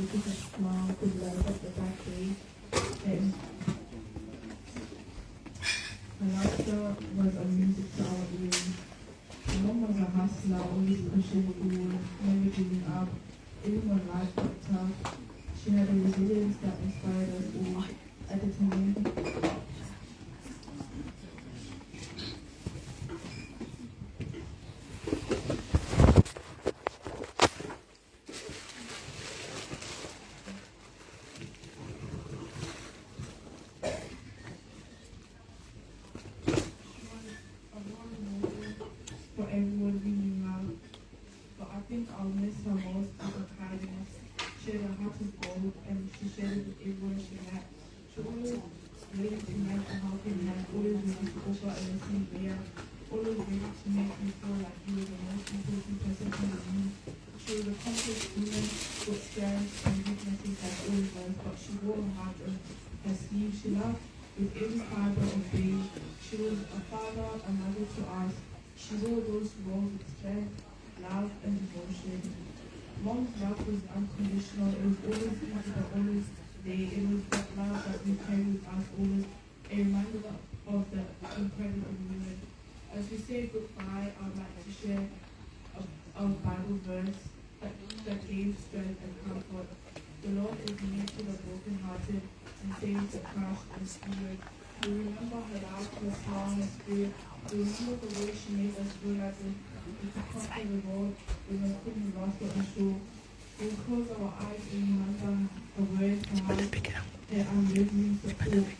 biggest smile could light up the back day. And her laughter was a music to our ears. My mom was a hustler, always pushing forward, never giving up, even when life got tough. She had a resilience that inspired us all. At the time, for everyone being loved, but I think I'll miss her most for her kindness. She had a heart of gold and she shared it with everyone she met. She always ready to lend a helping hand, always ready to offer a listening ear, always ready to make me feel like he was the most important person in the room. She was a complex woman with strengths and weaknesses like all of us, but she wore her heart on her sleeve. She loved with every fiber of being. She was a father, a mother to us. She wore those roles with strength, love, and devotion. Mom's love was unconditional. It was always easy, but always there. It was that love that we carry with us always, a reminder of the incredible woman. As we say goodbye, I'd like to share a Bible verse that gave strength and comfort. The Lord is near to the brokenhearted and saves the crushed in spirit. We remember her love, her smile, her spirit. We remember the way she made us feel like we could conquer the world when we couldn't lost or unsure. We close our eyes and remember her words, her heart, her unwavering support.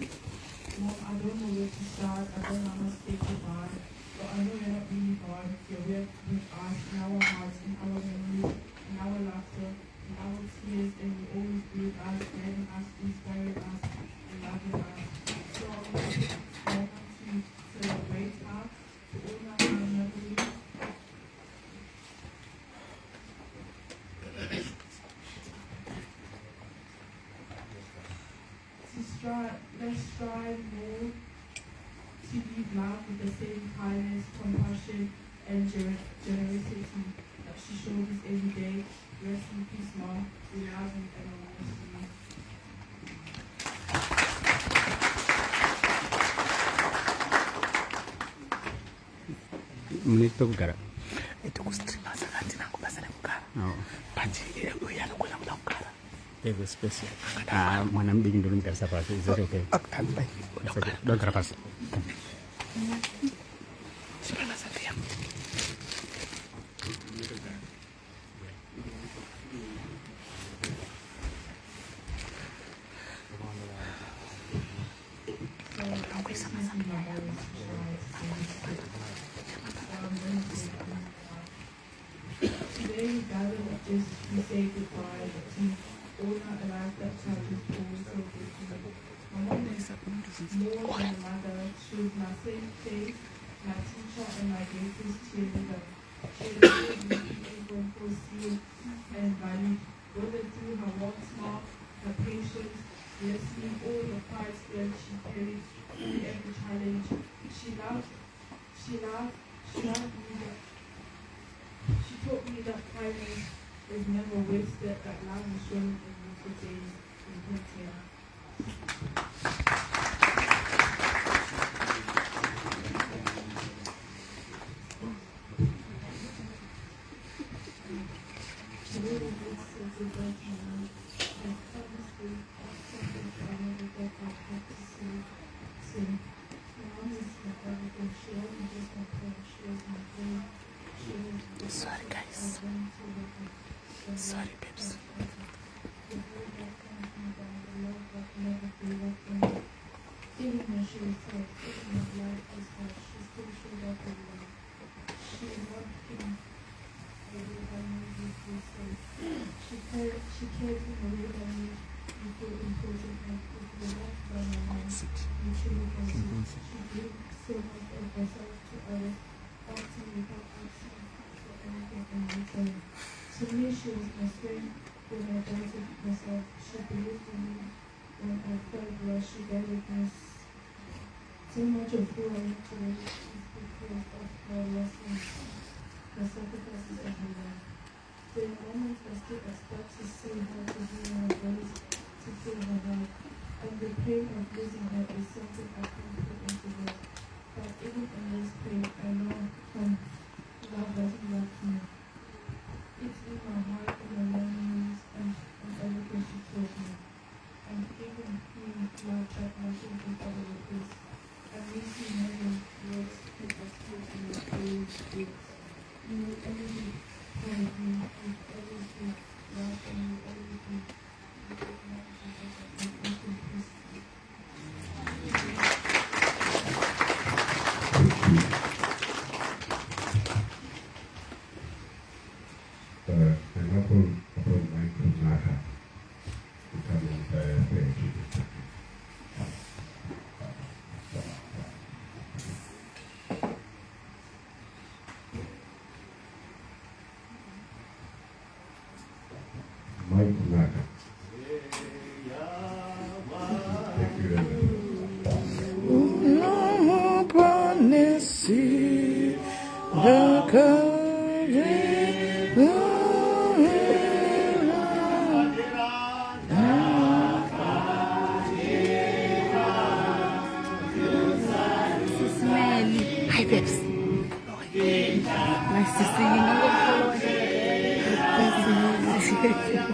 Mom, I don't know where to start. I don't know how to say goodbye. But I know you're not really gone. You're with us in our hearts, in our memories, in our laughter, in our tears, and you always be with us, guiding us, inspiring us, and loving us. So I want to take this moment to celebrate her, to honor her memory. Let's strive more to live love with the same kindness, compassion, and generosity that she shows us every day. Rest in peace, Mom. We love you and we miss you. Menit berapa? Itu kustrima sangat aku bahasa negara. Oh. Panci aku yang aku yang negara. Itu spesial. Menambing dulu nggak sabar sih, itu oke. Baik. Udah berapa? Sebenarnya satu yang. Aku sama-sama. Today we gather not just to say goodbye, but to honor a life that touches all so deeply. My mom is more than a mother. She was my safe place, my teacher, and my greatest cheerleader. She was always making everyone feel seen and valued, whether through her warm smile, her patience, listening, all the quiet strength she carried through every challenge. She loved me. She taught me that kindness is never wasted, that love is shown in little days in plenty. Sorry guys. Sorry babes. Even when she was tough, even when life was hard, she still showed up with love. She loved him the way that made you feel safe. She cared in a way that made you feel important and if you loved by your mom, you truly can see. She gave so much of herself to others, often without asking for anything in return. To me, she was my strength when I doubted myself. She believed in me when I felt lost. She guided me. So much of who I am today is because of her lessons, the sacrifices of her life. There are moments I still expect to see her to be pain of losing her is something I can't put into words. But even in this pain, I know from love that He loves me. It's in my heart, in my memories, and everything she told me. And even He loved that nothing can ever replace. And we see heaven words keep us close in your praise gifts. You will always hold me with everything, love and with everything. SIS MELLY. Hi, babes. Nice to see you. Nice to meet you.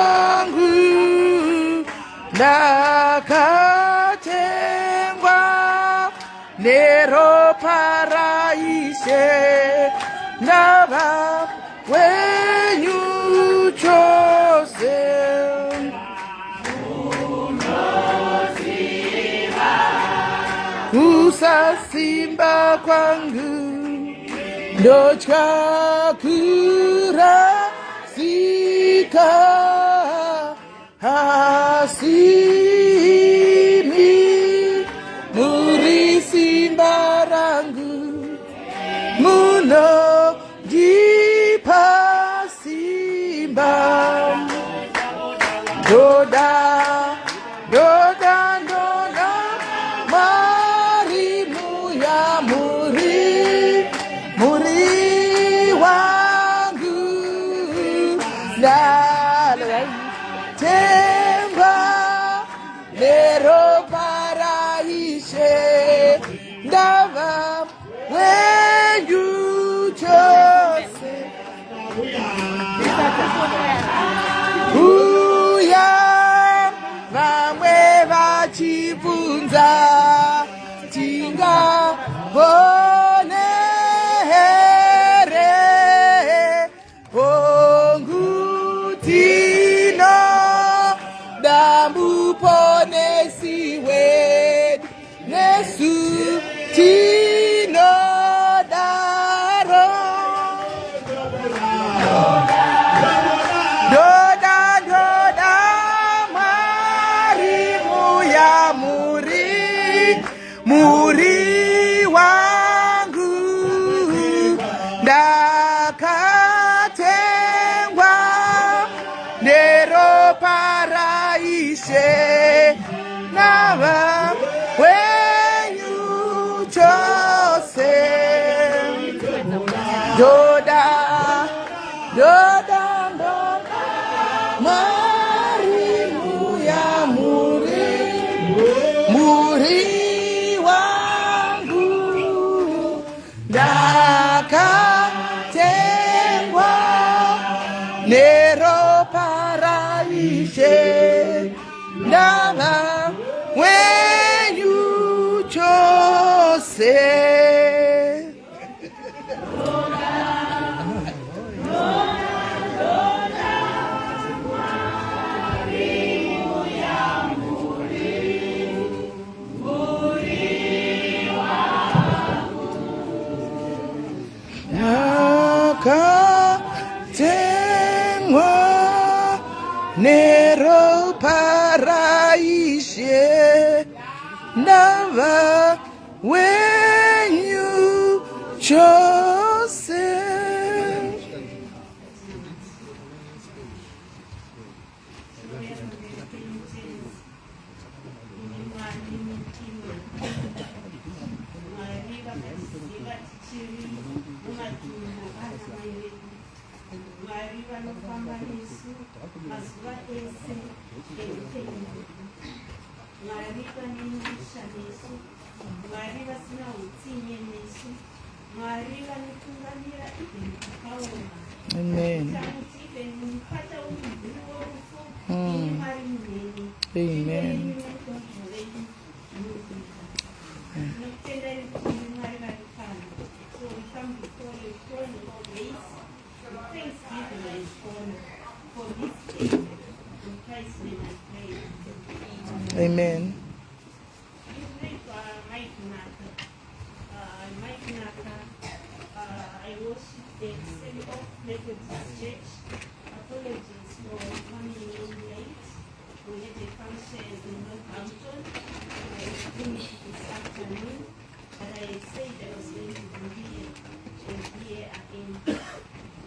wangu nakatengwa neropa raishe ndava wenyu chose kusasimba kwangu ndotya kurasika hasimi muri simba rangu muno jipa simba doda doda doda marimu ya muri muri wangu temba lero paraishe ndava wenyu chose uya vamwe vachibvunza tingabone here ongutino dambuponesiwe nesu tino daro doda doda marimu ya muri muri wangu ndakatengwa nero paraishe nava wenyu chose doda doda doda marimu ya muri muri wangu ndakatengwa nero paraishe ndava wenyu chose nakatengwa nero paraishe ndava wenyu chose vanofamba nesu mazuva ese eupenyu hwedu. Mwari vanendisha nesu, Mwari vasina utsinye nesu, Mwari vanotungamira even kukaoma. Amen. Tamuti even mupata womubvuri worufu, ini Mwari muneni. Amen. Nokutendai kuti Mwari vari pano. So we come before your throne of grace, with thanksgiving and honor for this day. In Christ's name I pray. Amen. You pray for Mike Naka. Mike Naka, I worship the Symbol Methodist Church. Apologies for coming in late. We had a function in Northampton. I finished this afternoon, but I said I was going to be here, and here I am.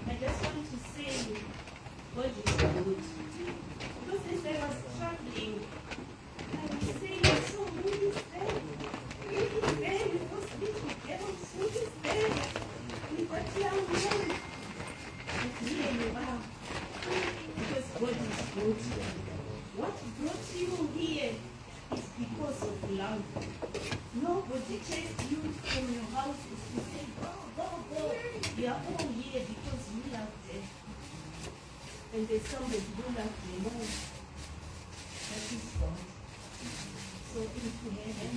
I just want to say, God is good. Because as I was traveling, I was saying, so who is there? Who is there with those little girls? Who is there with that young man? But here you are. Because God is good. What brought you here is because of love. Nobody chased you from your house to say, go, go, go. You are all here because you love them. And there's somebody who loves them more. That is God. So into heaven,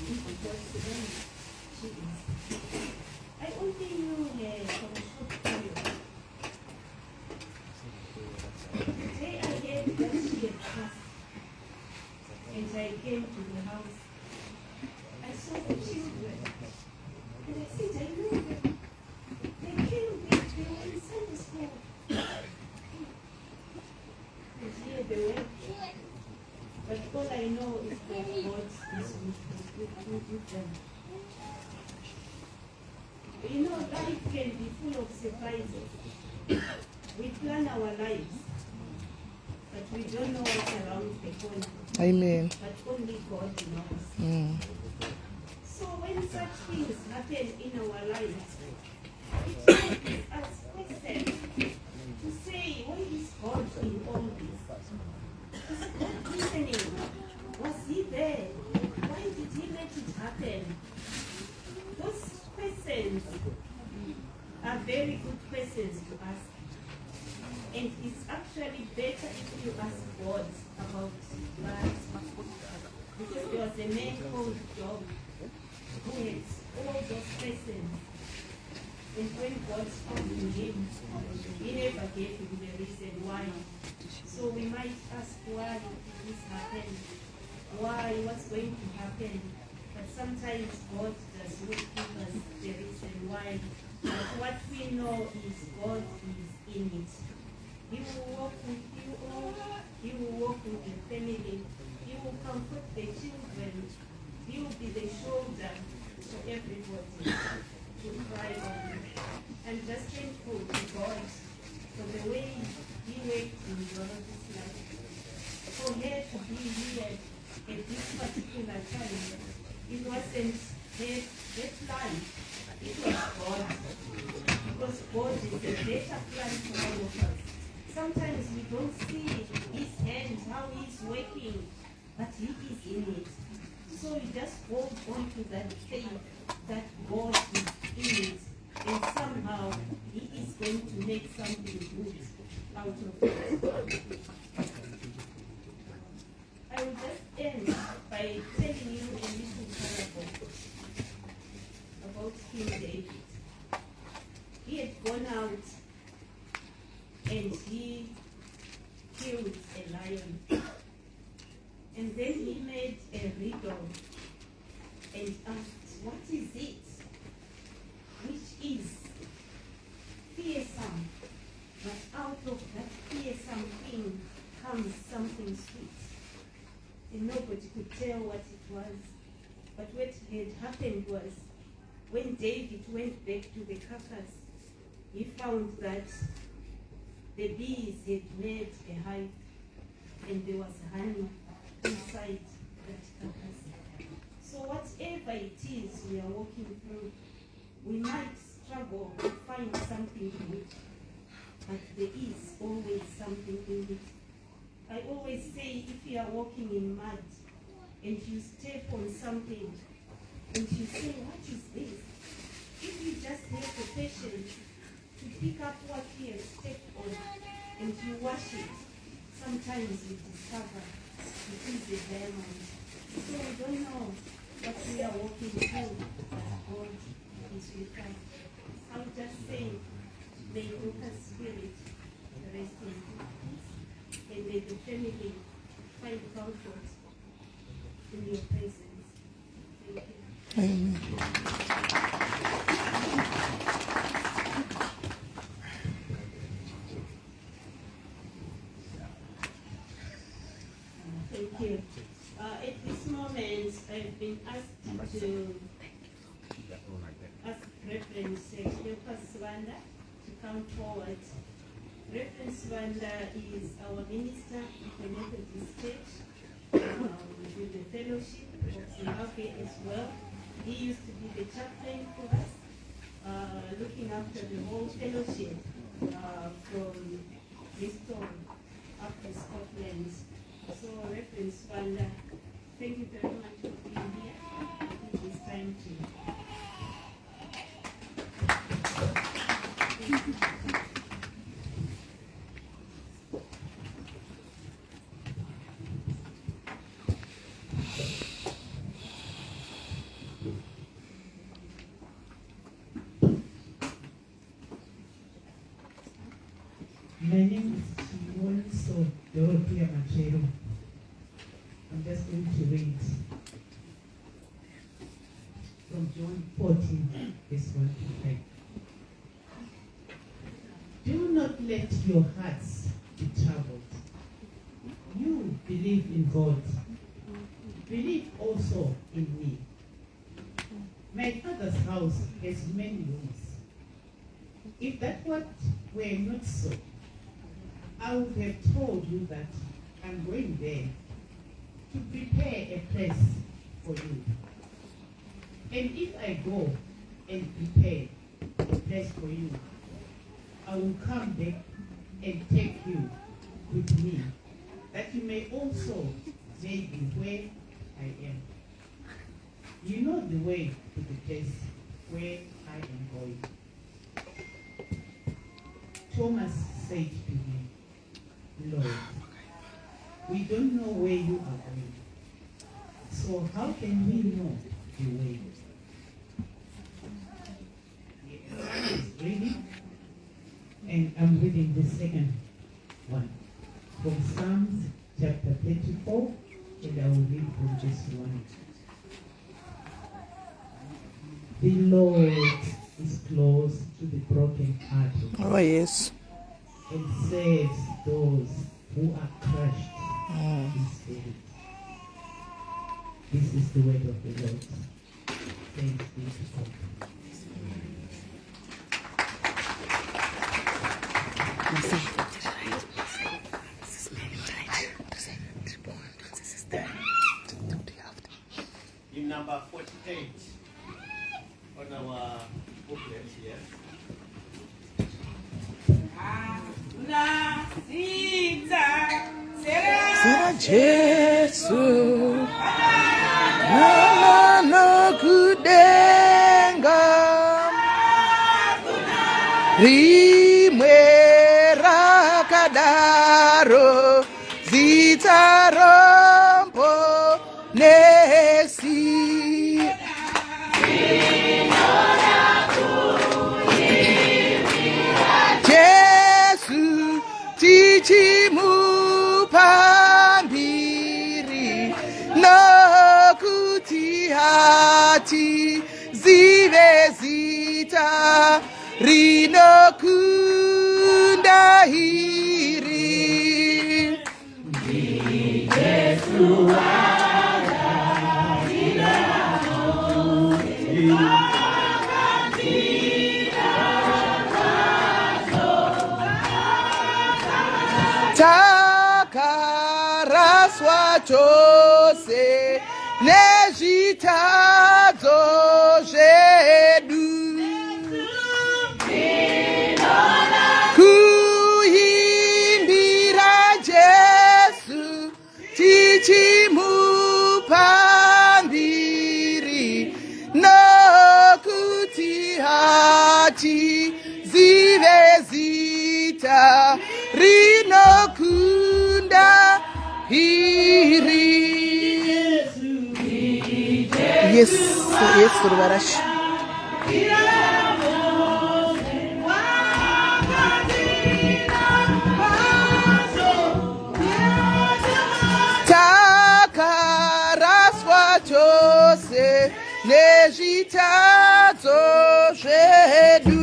into God's name, she is. I only knew her from a short period. Today I heard that she had passed. And I came to the house. I saw the children. And I said, I know them. They came, they were in Sunday school. And here they were. But all I know is that God is with them. You know, life can be full of surprises. We plan our lives, but we don't know what's around the corner. Amen. But only God knows. So when such things happen in our lives, it makes us question to say, where is God in all this? Is God listening? Was he there? Why did he let it happen? Those questions are very good questions to ask. And it's actually better if you ask God about that. Because there was a man called Job who had all those questions. And when God spoke to him, he never gave him the reason why. So we might ask, why did this happen? Why? What's going to happen? But sometimes God does not give us the reason why. But what we know is God is in it. He will walk with you all. He will walk with your family. He will comfort the children. He will be the shoulder to everybody to cry on. I'm just thankful to God for the way He worked in Dorothy's life. For her to be here at this particular time, it wasn't her plan. It was God. Because God is a better plan for all of us. Sometimes we don't see His hand, how He's working, but He is in it. So we just hold on to that faith that God is in it, and somehow He is going to make something good out of it. I will just end by telling you a little parable about King David. He had gone out and he killed a lion. And then he made a riddle and asked, what is it? Which is fearsome, but out of that fearsome thing comes something sweet. And nobody could tell what it was. But what had happened was, when David went back to the carcass, he found that the bees had made a hive and there was honey inside that carcass. So whatever it is we are walking through, we might struggle to find something good. but there is always something in it. I always say, if you are walking in mud and you step on something and you say, what is this? If you just have the patience to pick up what you have stepped on and you wash it, sometimes you discover it is a diamond. So we don't know what we are walking through, but God is with us. I'll just say, may Docas' spirit rest in peace, and may the family find comfort in your presence. Thank you. Amen. Thank you. At this moment, I've been asked to ask Reverend Docas to come forward. Reverend Swanda is our minister in the Methodist Church with the fellowship of Zimbabwe as well. He used to be the chaplain for us, looking after the whole fellowship from Bristol up to Scotland. So, Reverend Swanda, thank you very much for being here. I think it's time to. My name is Dorothea Machero. I'm just going to read from John 14, verse 1 to 5. Do not let your hearts be troubled. You believe in God. Believe also in me. My Father's house has many rooms. If that were not so, I would have told you that I'm going there to prepare a place for you. And if I go and prepare a place for you, I will come back and take you with me, that you may also be where I am. You know the way to the place where I am going. Thomas said to him, Lord, we don't know where you are going, so how can we know the way? Reading, and I'm reading the second one from Psalms chapter 34, and I will read from this one. The Lord is close to the brokenhearted. Oh, yes. And saves those who are crushed in spirit. This is the word of the Lord. Thanks be to God. In number 48 on our booklet here. Sira Jesu Nana kudenga Rimwe rakadaro Zitarompo Nesi Jesu Tichimu Pambiri Nokuti hati Zive zita Rinokunda hiri Jesu Takaraswa chose Nejitazo jedu Ku Yes, yes, Rubarash. Takaraswa chose nejitazo zvedu.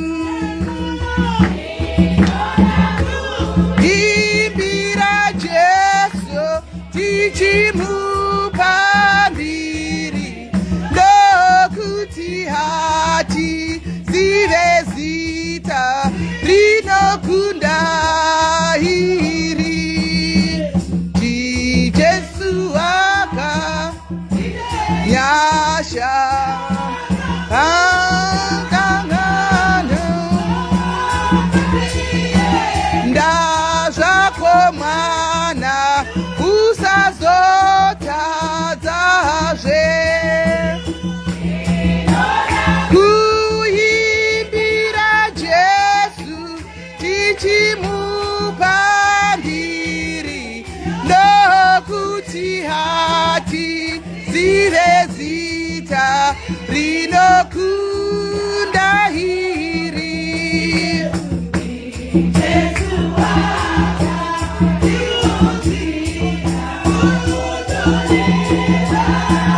Imbira Jesu tichimupa mbiri nokuti hati zive zita rinokunda iri Jesu aka yasha angangano ndazvakomana usazotadzazve kuimbira Jesu tichimupa ndiri nokuti hati zive zita rinokunda iri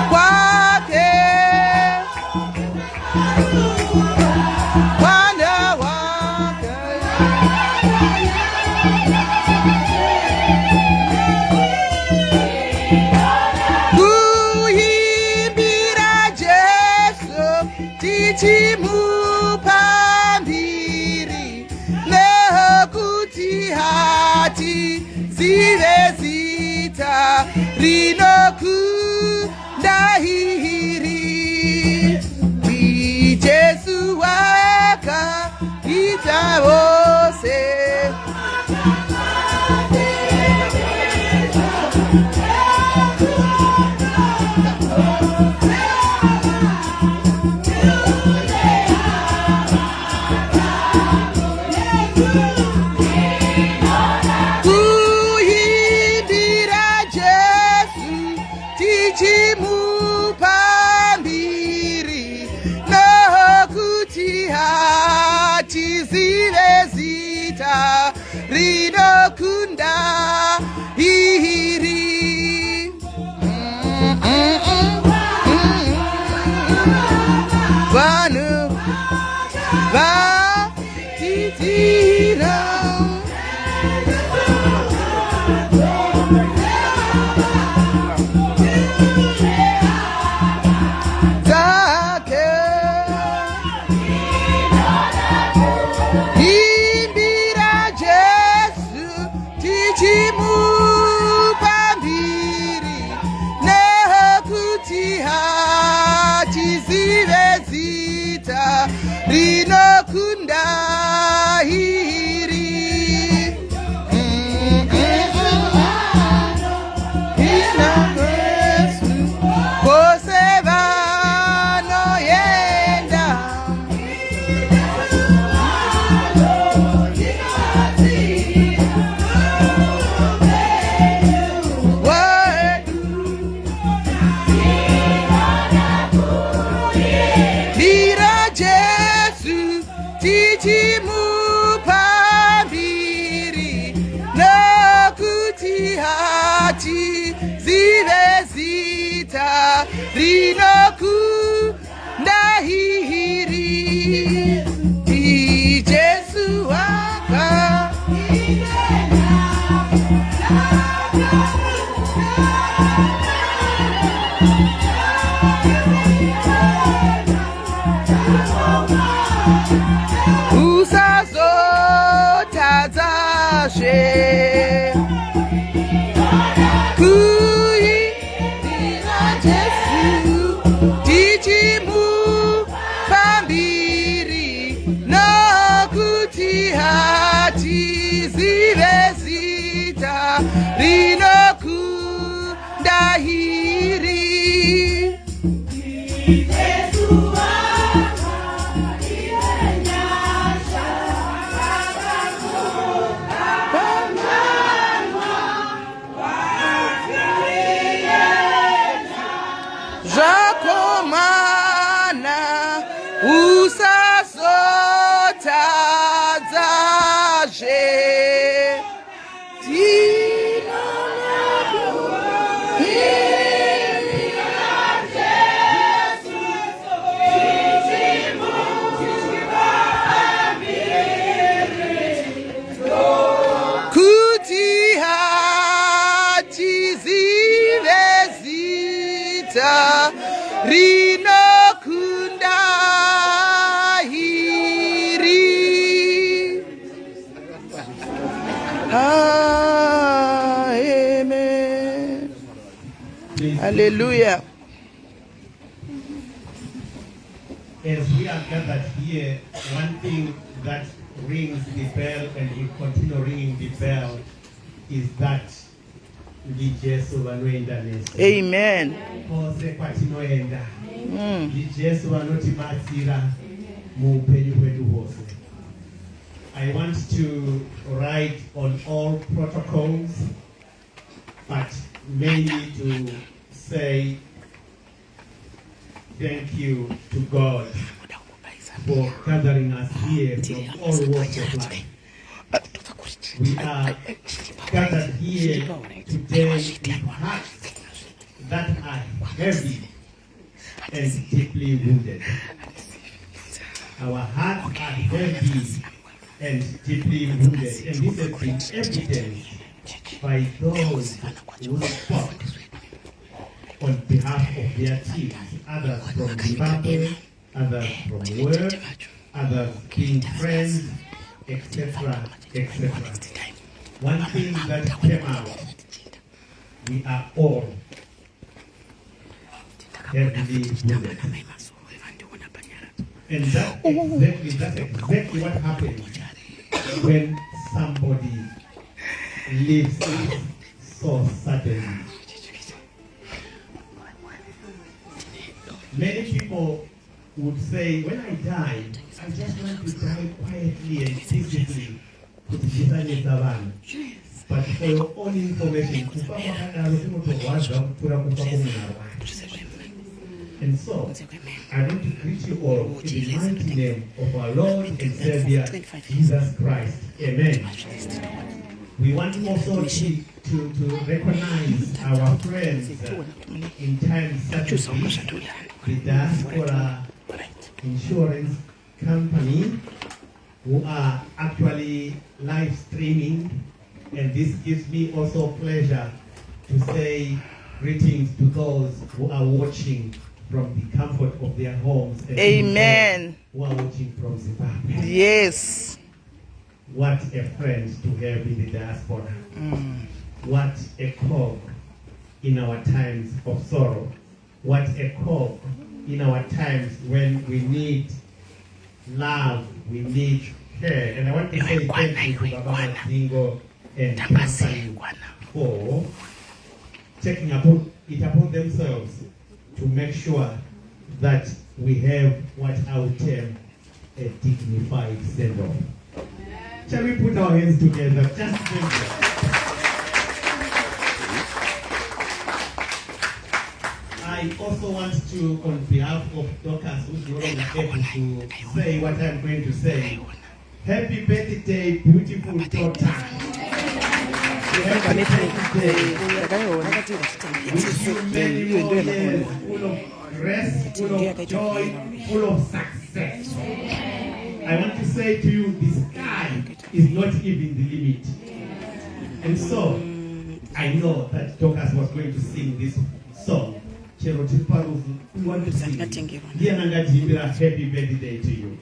kwake Wanda wake kuimbira Jesu tichimupa mbiri nokuti hati zive zita rinokunda iri Jesu wakaita vose kuimbira Jesu tichimupa mbiri nokuti hati zive zita rinokunda iri vanhu vatitira dzake imbira Jesu tichimupa mbiri nokuti hati zive zita rinokunda iri ina Yesu kose vanoenda Bira Jesu tichimupa mbiri nokuti hati zive zita rinokunda iri Jesu waka usazotadzazve kuimbira Jesu tichimupa mbiri nokuti hati zive zita rinokunda iri Jacob mwana usazotadzazve kuti hatizive zita rinokunda hiri. Amen. Hallelujah. As we are gathered here, one thing that rings the bell and will continue ringing the bell is that ndi Jesu vanoenda nesu. Amen. Kose kwatinoenda. Ndi Jesu vanotibatsira muupenyu hwedu hwose. I want to write on all protocols, but mainly to say thank you to God for gathering us here from all walks of life. We are gathered here today with hearts that are heavy and deeply wounded. Our hearts are heavy and deeply wounded, and this has been evidenced by those who spoke on behalf of their teams, others from Zimbabwe, others from work, others being friends, etc., etc. One thing that came out, we are all heavily wounded. And that's exactly what happens when somebody leaves us so suddenly. Many people would say, when I die, I just want to die quietly and peacefully. But for your own information, and so, I want to greet you all in the mighty name of our Lord and Savior, Jesus Christ. Amen. We want also to recognize our friends in times such as this, the Diaspora Insurance Company, who are actually live streaming, and this gives me also pleasure to say greetings to those who are watching from the comfort of their homes. And Amen. Who are watching from Zimbabwe. Yes. What a friend to have in the diaspora. What a cog in our times of sorrow. What a cog in our times when we need love, we need care. And I want to say thank you to Baba Zingo and company for taking it upon themselves to make sure that we have what I would term a dignified send-off. Shall we put our hands together? Just thank you. I also want to, on behalf of Docas, who's no longer able to say what I'm going to say, happy birthday, beautiful daughter. Happy birthday. Wish you many more years full of rest, full of joy, full of success. I want to say to you, the sky is not even the limit. And so, I know that Docas was going to sing this song. We want to sing. Happy birthday to you.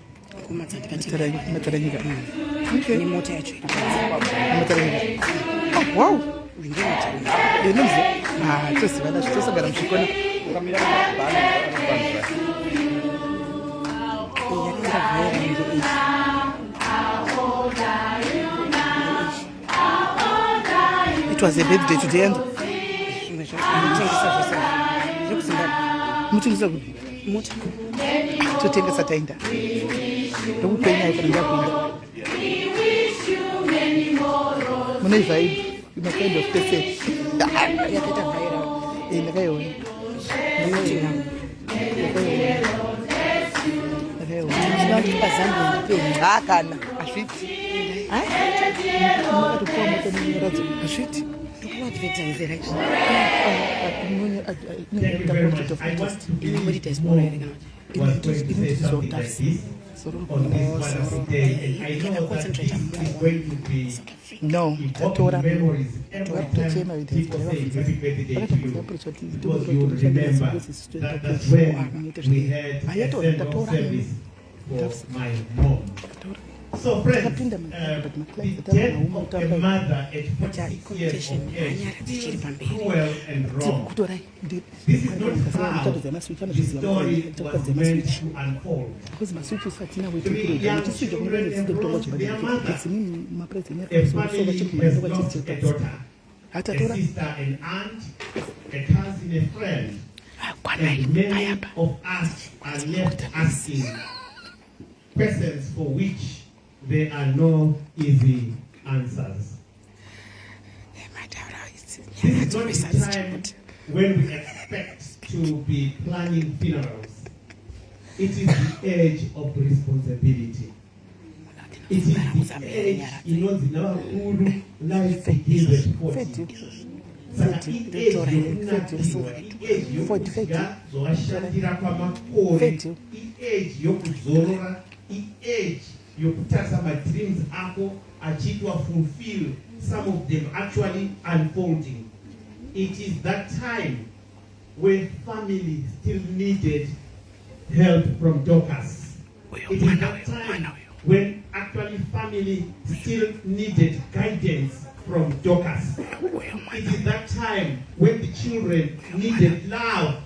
Wow. It was a birthday today, and tutengesa taenda ndokupenya ikaenda kuenda mune vibe ina kind of person yaketa viral ndakaiona Kana. Ashiti. Ashiti. What advertise right? Thank you very much. I want to believe more was going to say something like this on this Father's Day, and I know that this is going to be evoking memories every time people say happy birthday to you, because you will remember that that's when we had a send-off service for my mom. So friends, the death of a mother at 46 years of age feels cruel and wrong. This is not how the story was meant to unfold. 3 young children enrolled their mother. A family has lost a daughter, a sister, an aunt, a cousin, a friend, and many of us are left asking questions for which there are no easy answers. This is not the time when we expect to be planning funerals. It is the age of responsibility. It is the age, life begins at 40. You put some dreams to fulfill, some of them actually unfolding. It is that time when family still needed help from Docas. It is that time when actually family still needed guidance from Docas. It is that time when the children needed love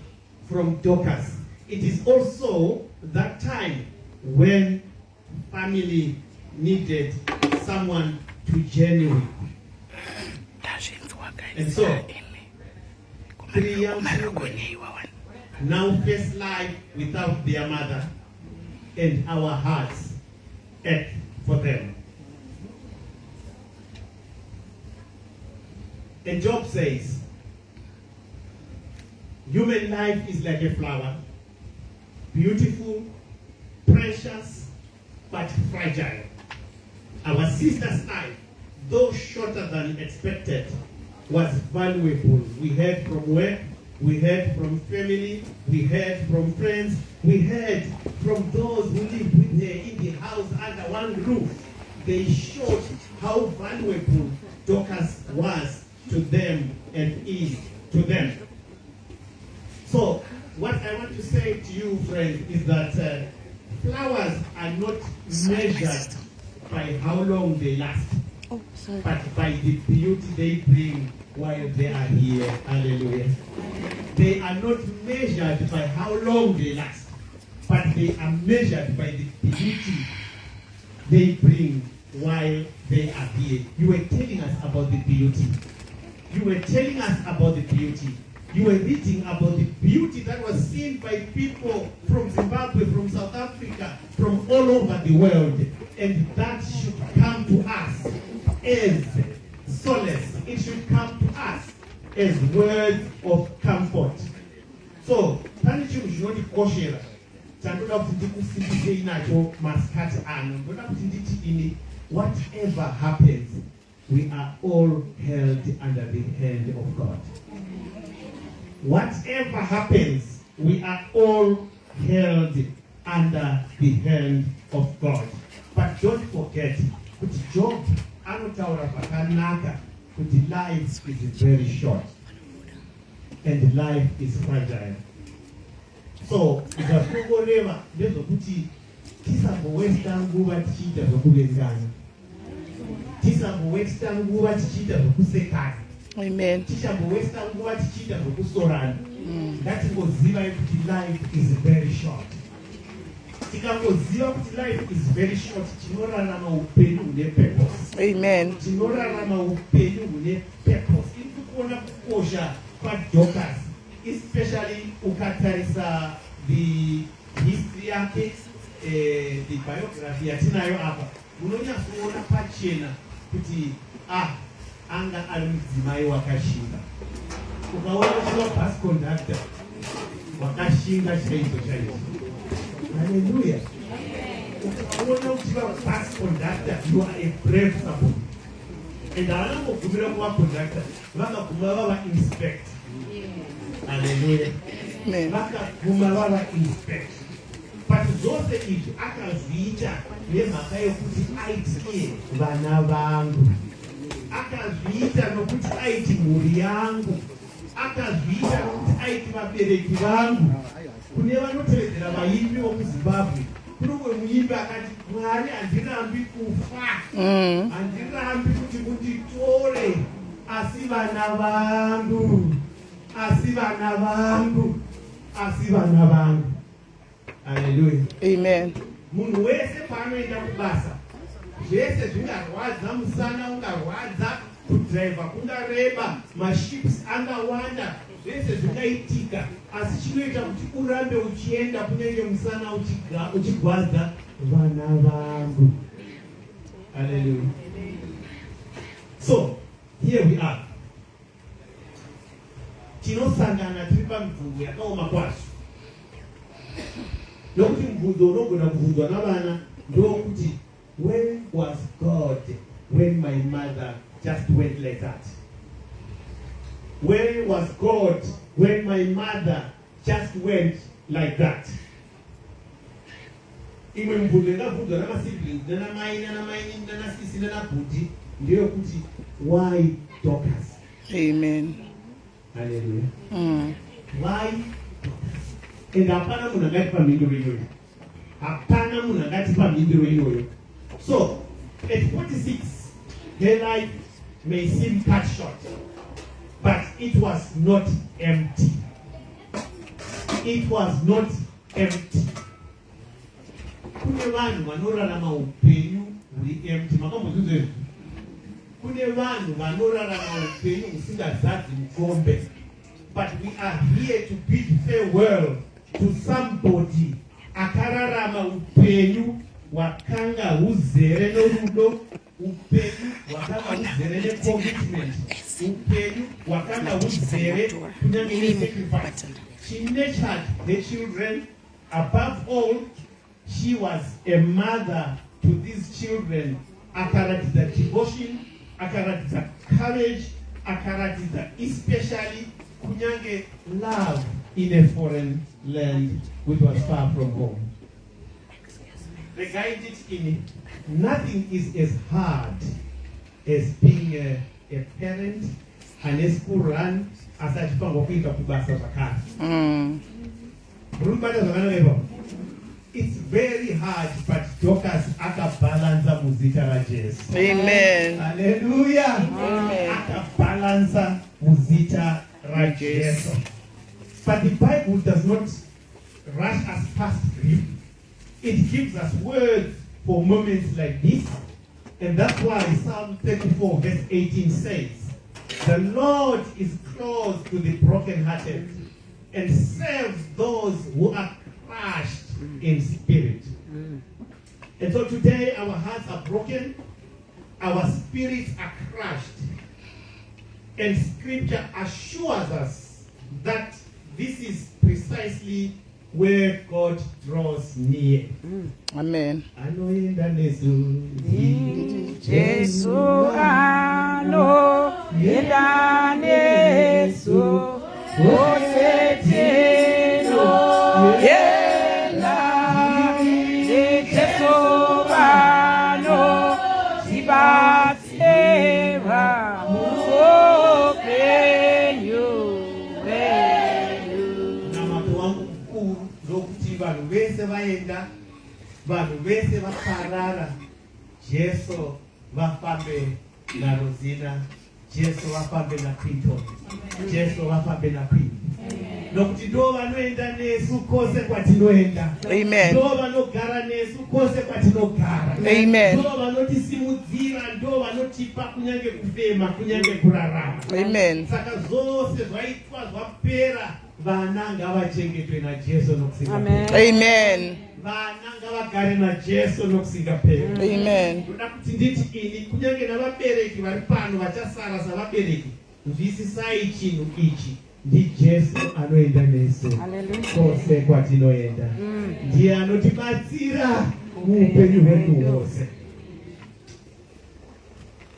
from Docas. It is also that time when family needed someone to journey with. And so, 3 young children now face life without their mother, and our hearts ache for them. And Job says, human life is like a flower, beautiful, precious, but fragile. Our sister's life, though shorter than expected, was valuable. We heard from work, we heard from family, we heard from friends, we heard from those who lived with her in the house under one roof. They showed how valuable Docas was to them and is to them. So, what I want to say to you, friends, is that flowers are not measured by how long they last, but by the beauty they bring while they are here. Hallelujah. They are not measured by how long they last, but they are measured by the beauty they bring while they are here. You were telling us about the beauty. You were telling us about the beauty. You were reading about the beauty that was seen by people from Zimbabwe, from South Africa, from all over the world. And that should come to us as solace. It should come to us as words of comfort. So, panichu jnoti koshera. Chandoda kuti ndikusindise inacho maskati anu. Ndoda kuti nditi ini, whatever happens, we are all held under the hand of God. Whatever happens, we are all held under the hand of God. But don't forget, with Job, anotaura pakanaka, with life is very short, and life is fragile. So, ikafungoreva ndezokuti tisambowesta nguva tichiita zvokuvenzana, tisambowesta nguva tichiita zvokusekana. Amen. Tisambowesta nguva tichiita zvokusorana. Ngatingoziva kuti life is very short. Tikangoziva kuti life is very short, tinorarama upenyu hune purpose. Amen. Tinorarama upenyu hune purpose. Iri kuona kukosha kwaDocas, especially ukatarisa the history yake, the biography yatinayo apa. Unonyatsoona pachena kuti anga ari mudzimai wakashinga. Ukaona chiwa bus conductor wakashinga chaizvo chaizvo. Hallelujah. ukaona kuti vabus conductor, you are a brave support. And anangogumira kuvaconductor vakaguma vava-inspect. Hallelujah. Vakaguma vava-inspect. But zvose izvi akazviita nemhaka yokuti aitiye vana vangu, akazviita nokuti aiti mhuri yangu, akazviita nokuti aiti vabereki vangu. Kune vanotevedzera vaimbi vomuzimbabwe kuno mumwe muimbi akati Mwari handirambi kufa, handirambi kuti munditore, asi vana vangu, asi vana vangu, asi vana vangu. Hallelujah. Amen. Munhu wese paanoenda kubasa, zvese zvingarwadza, musana ungarwadza, kudhiraivha kungareba, maships angawanda, zvese zvingaitika, asi chinoita kuti urambe uchienda kunenge musana uchigwadza vana vangu. Hallelujah. So, here we are. Tinosangana tiri pamibvunzo yakaoma kwazvo. Nokuti mubvunzo unogona kubvunzwa navana ndokuti, when was God when my mother just went like that? Where was God when my mother just went like that? Imwe mibvunzo ingabvunzwa namasiblings, nanamai, nanasisi, nanabhuti, ndeyokuti, why Docas? Amen. Hallelujah. Why Docas? And hapana munhu angatipa mhinduro iyoyo. Hapana munhu angatipa mhinduro iyoyo. So, at 46, her life may seem cut short, but it was not empty. It was not empty. Kune vanhu vanorarama upenyu huri empty. Makambozvizwa izvi? Kune vanhu vanorarama upenyu husingazadzi mukombe. But we are here to bid farewell to somebody akararama upenyu hwakanga huzere norudo, upenyu hwakanga huzere necommitment, upenyu hwakanga huzere kunyange nesacrifice. She nurtured her children. Above all, she was a mother to these children. Akaratidza devotion, akaratidza courage, akaratidza especially kunyange love in a foreign land which was far from home. The guy did in nothing is as hard as being a parent, an school run, as I found kuita kubasa zvakare. It's very hard, but Docas akabalanza muzita ra Jesu. Amen. Hallelujah. Amen. Akabalanza muzita ra Jesu. But the Bible does not rush us past grief. It gives us words for moments like this. And that's why Psalm 34 verse 18 says, the Lord is close to the brokenhearted and saves those who are crushed in spirit. And so today our hearts are broken, our spirits are crushed. And scripture assures us that this is precisely where God draws near. Amen. Anoenda nesu. Jesu anoenda nesu. Osetino yenda. Jesu anozibatsera musopenyu wenyu. Namato wangu mkuu ndokuti vanhu vese vaenda, vanhu vese vaparara, Jesu vafambe na Rosina, Jesu vafambe na Pinto, Jesu vafambe na Pini. Nokuti ndo vanoenda nesu kose kwatinoenda. Amen. Ndo vanogara nesu kose kwatinogara. Amen. Ndo vanotisimudzira, ndo vanotipa kunyange kufema, kunyange kurarama. Amen. Saka zvose zvaitwa zvapera, vana ngavachengetwe na Jesu nokusingaperi. Amen. Vana ngavagare na Jesu nokusingaperi. Amen. Ndoda kuti nditi ini kunyange navabereki vari pano vachasara savabereki, nzwisisai chinhu ichi. Ndi Jesu anoenda nesu kose kwatinoenda. Ndiye anotibatsira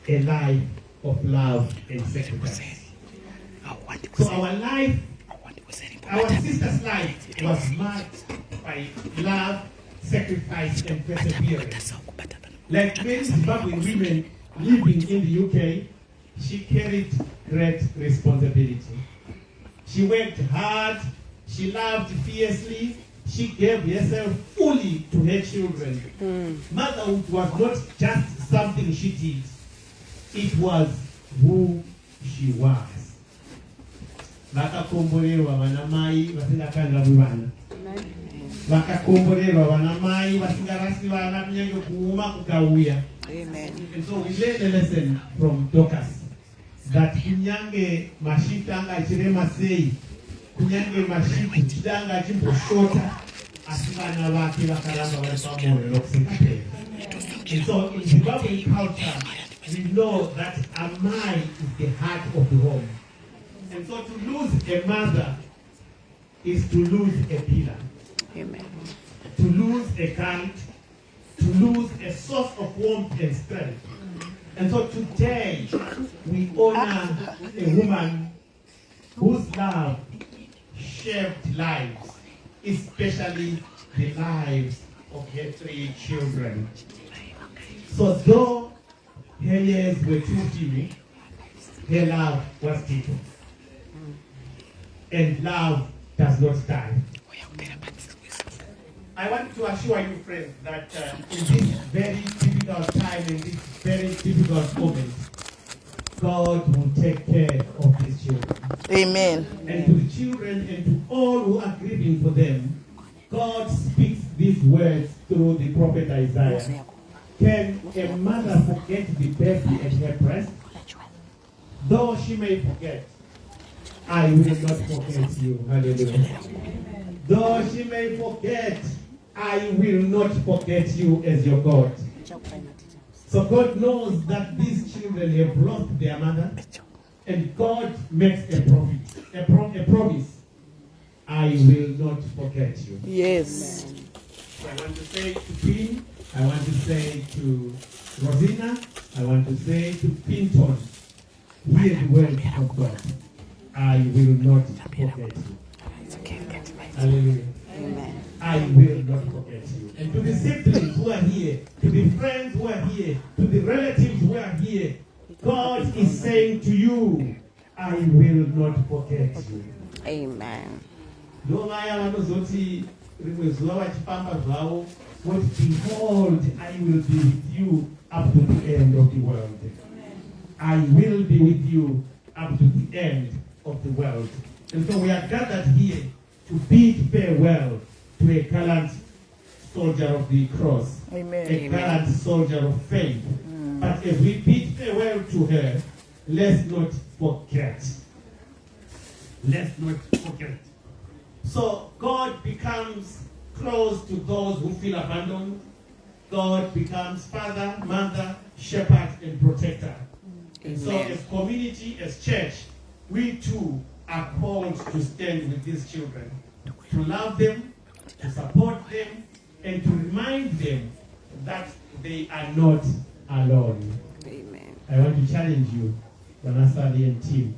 a life of love and sacrifice. So our life, our sister's life was marked by love, sacrifice, and perseverance. Like many Zimbabwean women living in the UK, she carried great responsibility. She worked hard, she loved fiercely, she gave herself fully to her children. Motherhood was not just something she did, it was who she was. Vakakomborerwa vanamai vasingakandabwi vana. Vakakomborerwa vanamai vasingarasi vana kunyange kuuma kukauya. And so we learn a lesson from Docas that kunyange mashita anga achirema sei, kunyange mashita chidanga achimboshota, asi vana vake vakaramba vari pamwoyo nokusingaperi. And so in Zimbabwean culture, we know that Amai is the heart of the home. And so to lose a mother is to lose a pillar. Amen. To lose a guide, to lose a source of warmth and strength. And so today, we honor a woman whose love shaped lives, especially the lives of her 3 children. So though her years were too few, her love was deep. And love does not die. I want to assure you, friends, that in this very difficult time, in this very difficult moment, God will take care of His children. Amen. And to the children and to all who are grieving for them, God speaks these words through the prophet Isaiah. Can a mother forget the baby at her breast? Though she may forget, I will not forget you. Hallelujah. Though she may forget, I will not forget you as your God. So God knows that these children have lost their mother, and God makes a promise. I will not forget you. Yes. So I want to say to Queen, I want to say to Rosina, I want to say to Pinton, hear the word of God. I will not forget you. Hallelujah. Amen. I will not forget you. And to the siblings who are here, to the friends who are here, to the relatives who are here, God is saying to you, I will not forget you. Amen. Behold, I will be with you up to the end of the world. I will be with you up to the end of the world. And so we are gathered here to bid farewell to a gallant soldier of the cross, Amen. a gallant soldier of faith. But as we bid farewell to her, let's not forget. Let's not forget. So God becomes close to those who feel abandoned. God becomes father, mother, shepherd, and protector. And so as community, as church, we too are called to stand with these children, to love them, to support them, and to remind them that they are not alone. Amen. I want to challenge you, Vanasali and team.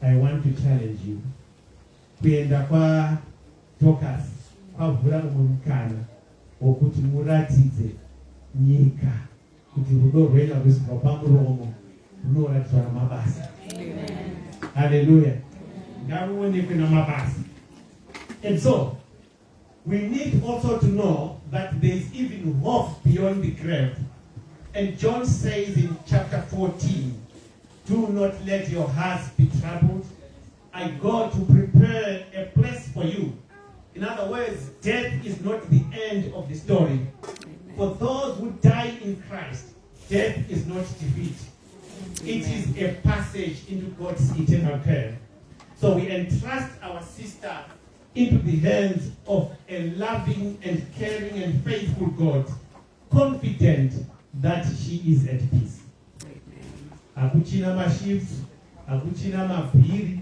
I want to challenge you. Kuenda kwa Docas, kwavhura mumukana wokuti muratidze nyika kuti rudo rwenya rwisibva pamuromo runoratidzwa namabasa. Hallelujah. Ngaruonekwe namabasa. And so, we need also to know that there is even hope beyond the grave. And John says in chapter 14, do not let your hearts be troubled. I go to prepare a place for you. In other words, death is not the end of the story. For those who die in Christ, death is not defeat. It is a passage into God's eternal care. So we entrust our sister into the hands of a loving and caring and faithful God, confident that she is at peace. Akuchina mashifts, akuchina mabhiri,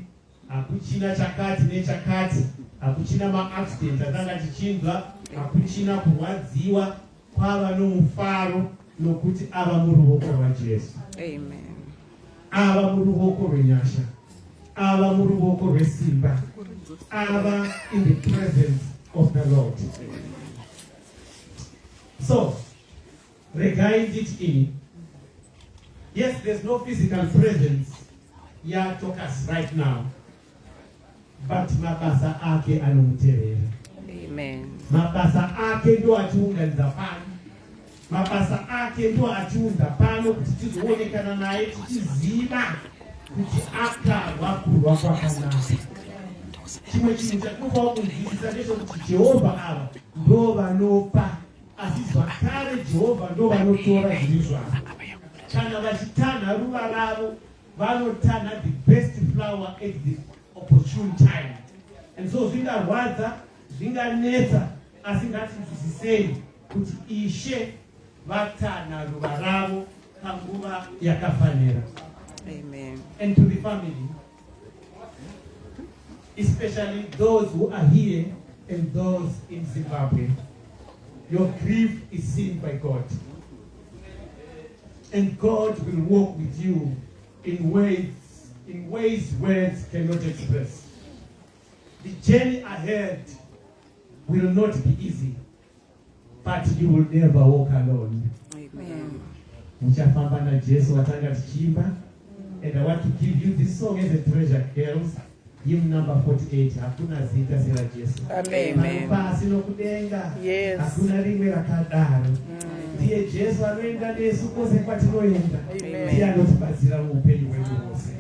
akuchina chakati nechakati, akuchina maaccident atanga tichindwa, akuchina kurwadziwa, kwava nomufaro nokuti ava muruoko rwaJesu, Amen. ava muruoko rwenyasha, ava muruoko rwesimba, ava in the presence of the Lord. So, reguide it in. Yes, there's no physical presence ya Docas right now, but mabasa ake anomuterera. Amen. Mabasa ake ndo atiunganidza pano. Mabasa ake ndo atiunza pano kuti tizoonekana naye tichiziva kuti akarwa kurwa kwakanaka. Chimwe chinhu chatinofanira kunzwisisa ndechekuti Jehovha ava ndo vanopa, asi zvakare Jehovha ndo vanotora zviri zvavo. Kana vachitanha ruva ravo vanotanha the best flower at the opportune time. And so zvingarwadza, zvinganetsa, asi ngatinzwisisei kuti Ishe vatanha ruva ravo panguva yakafanira. Amen. And to the family, especially those who are here and those in Zimbabwe, your grief is seen by God. And God will walk with you in ways words cannot express. The journey ahead will not be easy, but you will never walk alone. Amen. Muchafamba na Jesu watanga tichimba. And I want to give you this song as a treasure, girls. Hymn number 48. Hakuna zita sila Jesu. Amen. Basi nokudenga. Yes. Hakuna rimwe rakadaro. Ndiye Jesu anoenda nesu kwose kwatinoenda. Ndiye anotibatsira muupenyu hwedu hwose.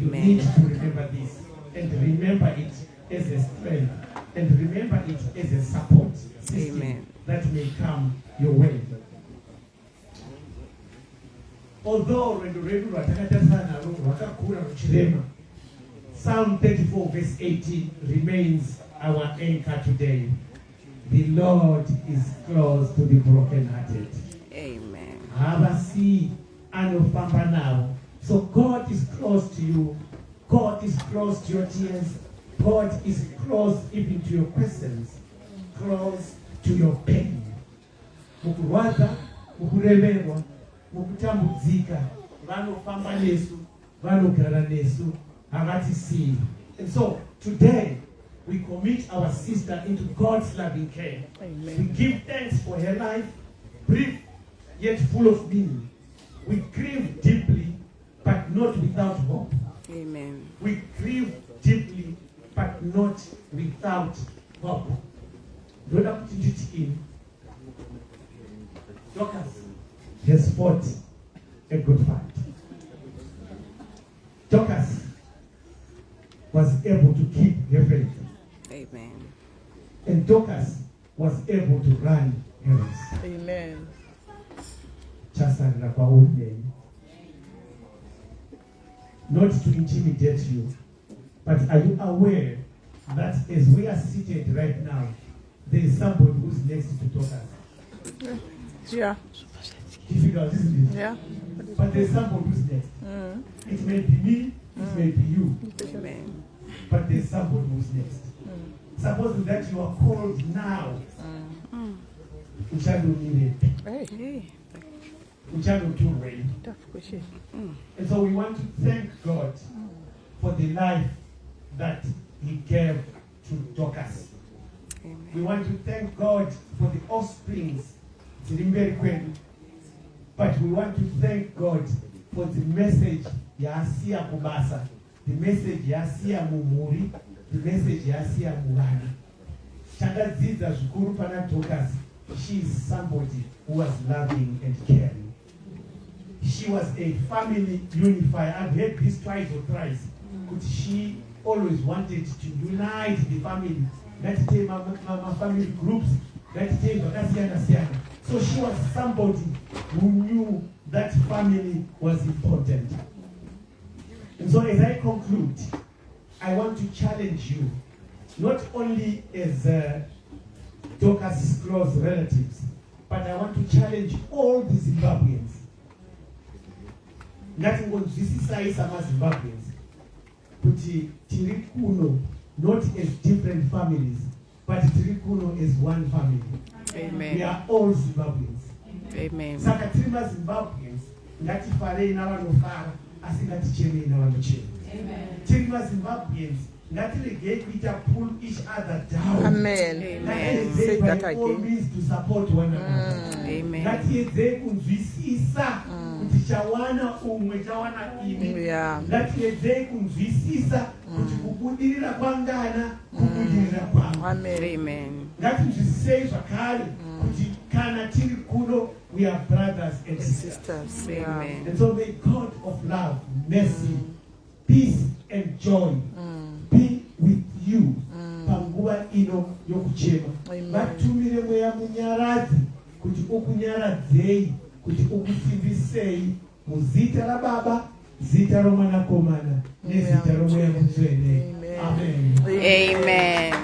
You need to remember this and remember it as a strength and remember it as a support system. Amen. That may come your way. Although rwendo rwedu rwatakatarisana narwo rwakakura ruchirema, Psalm 34 verse 18 remains our anchor today. The Lord is close to the brokenhearted. Amen. Havasi anofamba navo. So God is close to you. God is close to your tears. God is close even to your questions. Close to your pain. Mukurwadza, mukuremerwa, mukutambudzika, vanofamba nesu, vanogara nesu, havatisiyi. And so today we commit our sister into God's loving care. Amen. We give thanks for her life, brief yet full of meaning. We grieve deeply, but not without hope. Amen. We grieve deeply, but not without hope. Ndoda kuti nditi ini, Docas has fought a good fight. Docas was able to keep her faith. Amen. And Docas was able to run her race. Amen. Chasarira kwauri. Not to intimidate you, but are you aware that as we are seated right now, there is somebody who's next to Docas? Yeah. Difficult, isn't it? Yeah. But there's somebody who's next. It may be me, it may be you, Amen. but there's somebody who's next. Suppose that you are called now. Hey. Tough question. And so we want to thank God for the life that He gave to Docas. Amen. We want to thank God for the offsprings, but we want to thank God for the message Yasia Kubasa, the message Yasia Mumuri, the message Yasia Murana. Chandaziza Zukuru Pana Docas, she is somebody who was loving and caring. She was a family unifier. I've heard this twice or thrice. But she always wanted to unite the family. That time, my family groups. That time, so she was somebody who knew that family was important. And so as I conclude, I want to challenge you, not only as Docas' close relatives, but I want to challenge all the Zimbabweans. Ngatingonzwisisai samaZimbabweans kuti tiri kuno not as different families but tiri kuno as one family. We Amen. are all Zimbabweans. Amen. Saka tiri maZimbabweans ngatifarei navanofara asi ngatichemei navanochema. Tiri maZimbabweans ngatiregei kuita pull each other down. Amen. Amen. Say By that all again. means to support one another. Amen. Ngatiedzei kunzwisisa kuti chawana umwe chawana imi. Yeah. Ngatiedzei kunzwisisa kuti kubudirira kwangana kubudirira kwangu. Amen. Amen. Ngatinzwisisei zvakare kuti kana tiri kuno we are brothers and sisters. Sisters. Yeah. Amen. And so may God of love, mercy, peace and joy be with you panguva ino yokuchema. Amen. Vatumire mweya munyaradzi kuti ukunyaradzei, kuti ukusimbisei muzita raBaba, zita roMwanakomana nezita roMweya Mutsvene. Amen. Amen.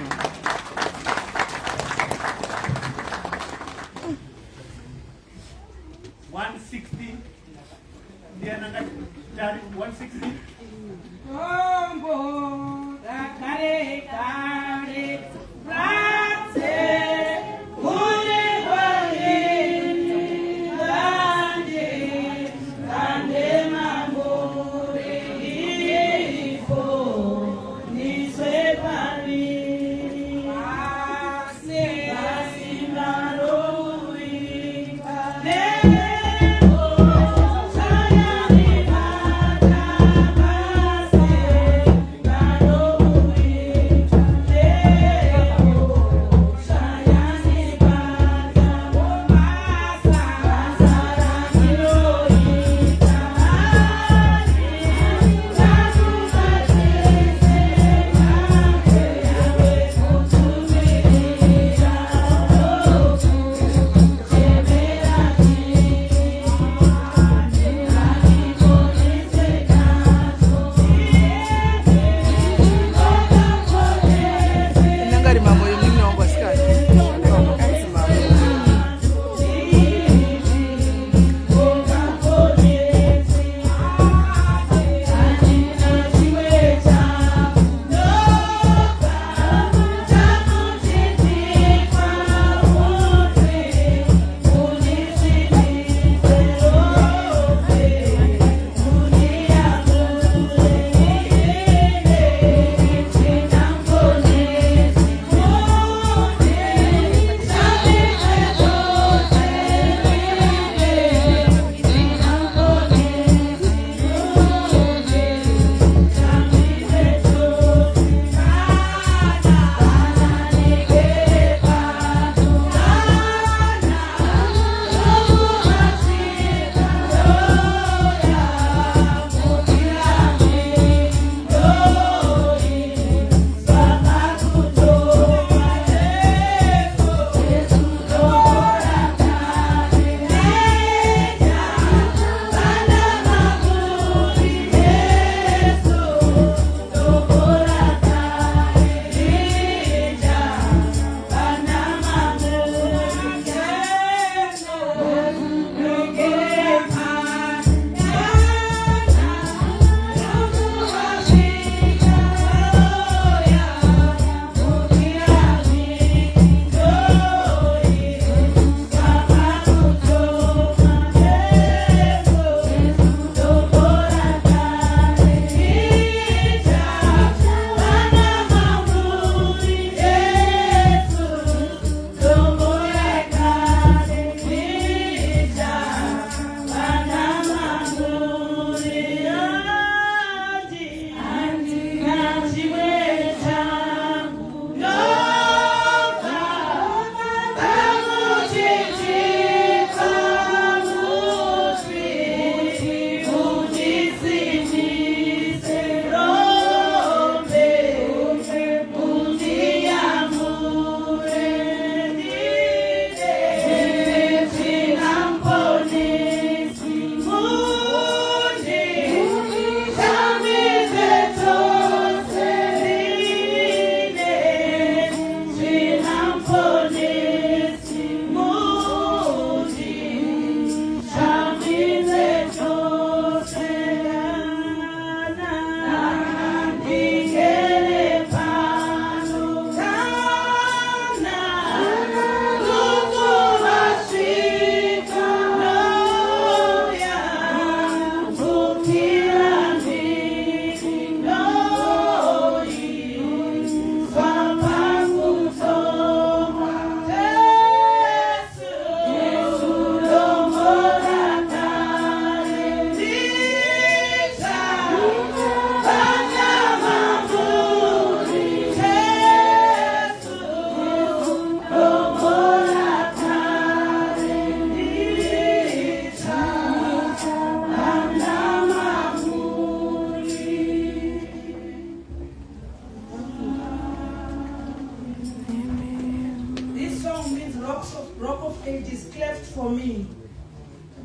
rock of ages cleft for me.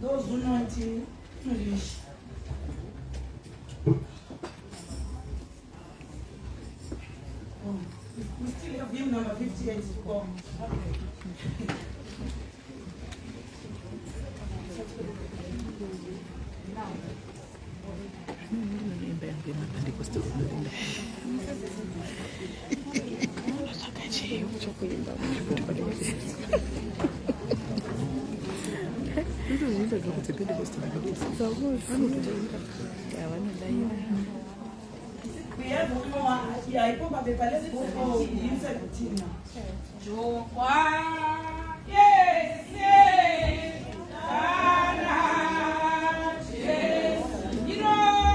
Those who know it in English. Oh, we still have hymn number 58 to go. Okay. We have one, yeah, I probably let's go for inside the team now. Yes, yes, yes, you know,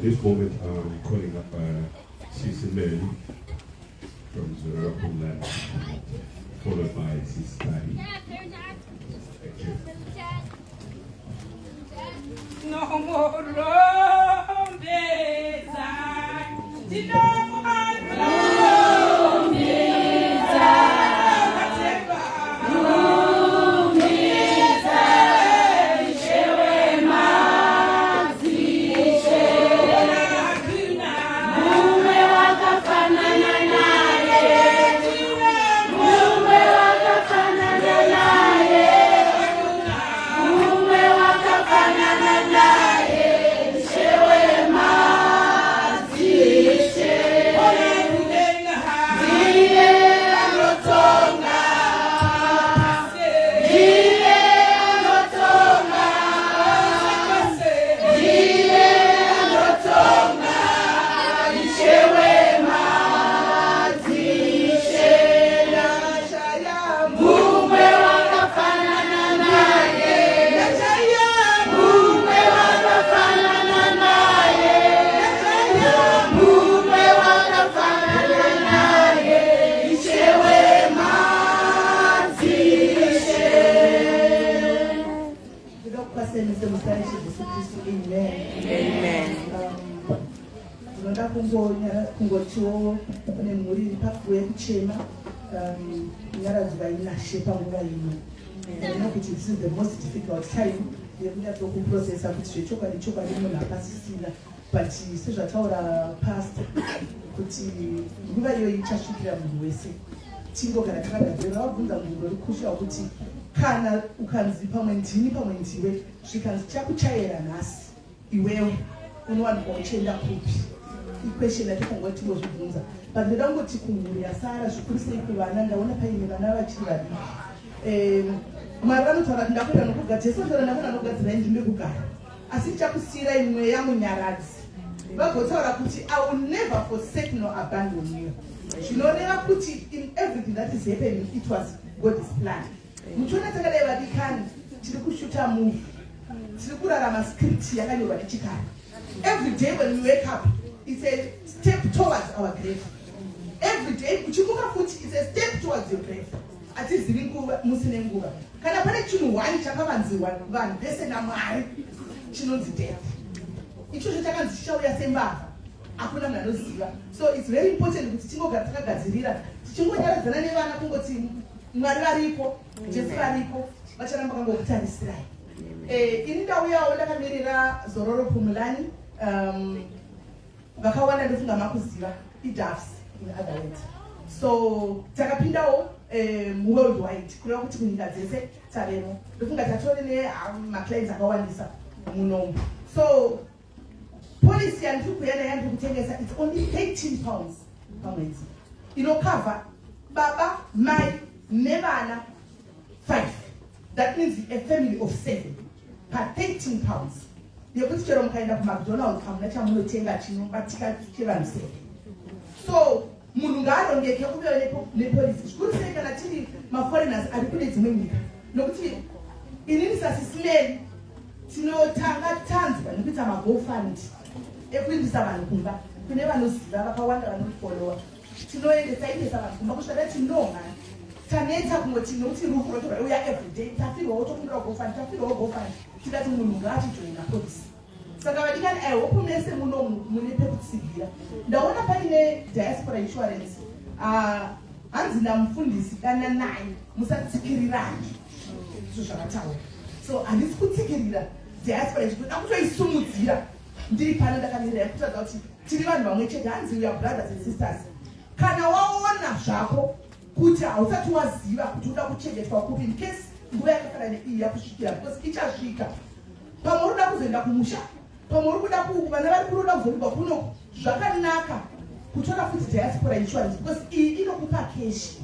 this moment, I'm calling up SIS MELLY from Zoroastrian, followed by SIS MELLY. Thank you. No more wrong days. No more kungotiwo nemhuri iri pafuwe kuchema nyaradzuva inashe panguva ino. Ndinoona kuti this is the most difficult time yekunyatso kuprocessa kuti zvechokwadi chokwadi munhu akasisina, but sezvataura past kuti nguva iyo ichasvikira munhu wese. Tingogara takagadzirira wabvunza munhu uri kusha kuti kana ukanzi pamwe ndini pamwe ndiwe zvikanzi chakuchayira nhasi iwewe unowanikwa uchienda kupi? Question yatakangoti ngozvibvunza, but ndoda kungoti kumhuri yasara zvikuru sei kuvana. Ndaona paine vana vachiri vadiki, mari vanotaura kuti ndakuenda nokugadzira, sotaura ndakuenda nokugadzira inzvimbo yekugara, asi ndichakusiyira mweya munyaradzi. Vagotaura kuti I will never forsake nor abandon you. Zvinoreva kuti in everything that is happening it was God's plan. Muchiona takadai vadikani tiri kushuta movie, tiri kurarama script yakanyorwa nechikara. Every day when we wake up it's a step towards our grave. Every day uchimuka futi it's a step towards your grave. Atizivi nguva musine nguva. Kana pane chinhu one chakavanziwa vanhu vese naMwari chinonzi death. Ichocho chakanzi chichauya sembavha. Hakuna munhu anoziva. So it's very important kuti tingogara takagadzirira tichingonyaradzana nevana kungoti Mwari varipo, Jesu varipo, vacharamba kangokutarisirayi. Ini ndauyawo ndakamirira Zororo Pumulani, vakawanda ndofunga makuziva iDAFs in other words. So takapindawo worldwide kureva kuti kunyika dzese taremo. Ndofunga tatore nemaclients akawandisa munomu. So policy yandiri kuyana yandiri kutengesa it's only 18 pounds pamwedzi. Inokava baba, mai nevana 5. That means a family of 7 per 13 pounds. Yekuti chero mukaenda kuMcDonald's kamuna chamunotenga chinobatika chevanhu 7. So munhu ngaarongeke uvewo nepolisi. Zvikuru sei kana tiri maforeigners ari kune dzimwe nyika. Nokuti inini SIS MELLY tinotanga tanzwa nekuita maGoFund ekuindisa vanhu kumba. Kune vanoziva vakawanda vanofolowa. Tinoendesa vanhu kumba kusvika tinonga taneta kungoti nokuti rufu rotora uya everyday tafirwawo tokumbira GoFund tafirwawo GoFund tikati munhu ngaatijoina polisi. Saka vadikani aihope mese munomu mune pekutsigira. Ndaona paine diaspora insurance hanzi namufundisi kana naye musatsikirirani izvo zvakataura. So handisi kutsikirira diaspora ichitoda kutoisumudzira ndiri pano ndakamirira yekutaridza kuti tiri vanhu vamwe chete. Hanzi we are brothers and sisters. Kana waona zvako kuti hausati waziva kuti uda kuchengetwa kupi in case nguva yakafanana neiyi yakusvikira, because ichasvika. Pamwe uri kuda kuzoenda kumusha, pamwe uri kuda vana vari kuri uda kuzorigwa kuno. Zvakanaka kutora futi diaspora insurance because iyi inokupa keshi.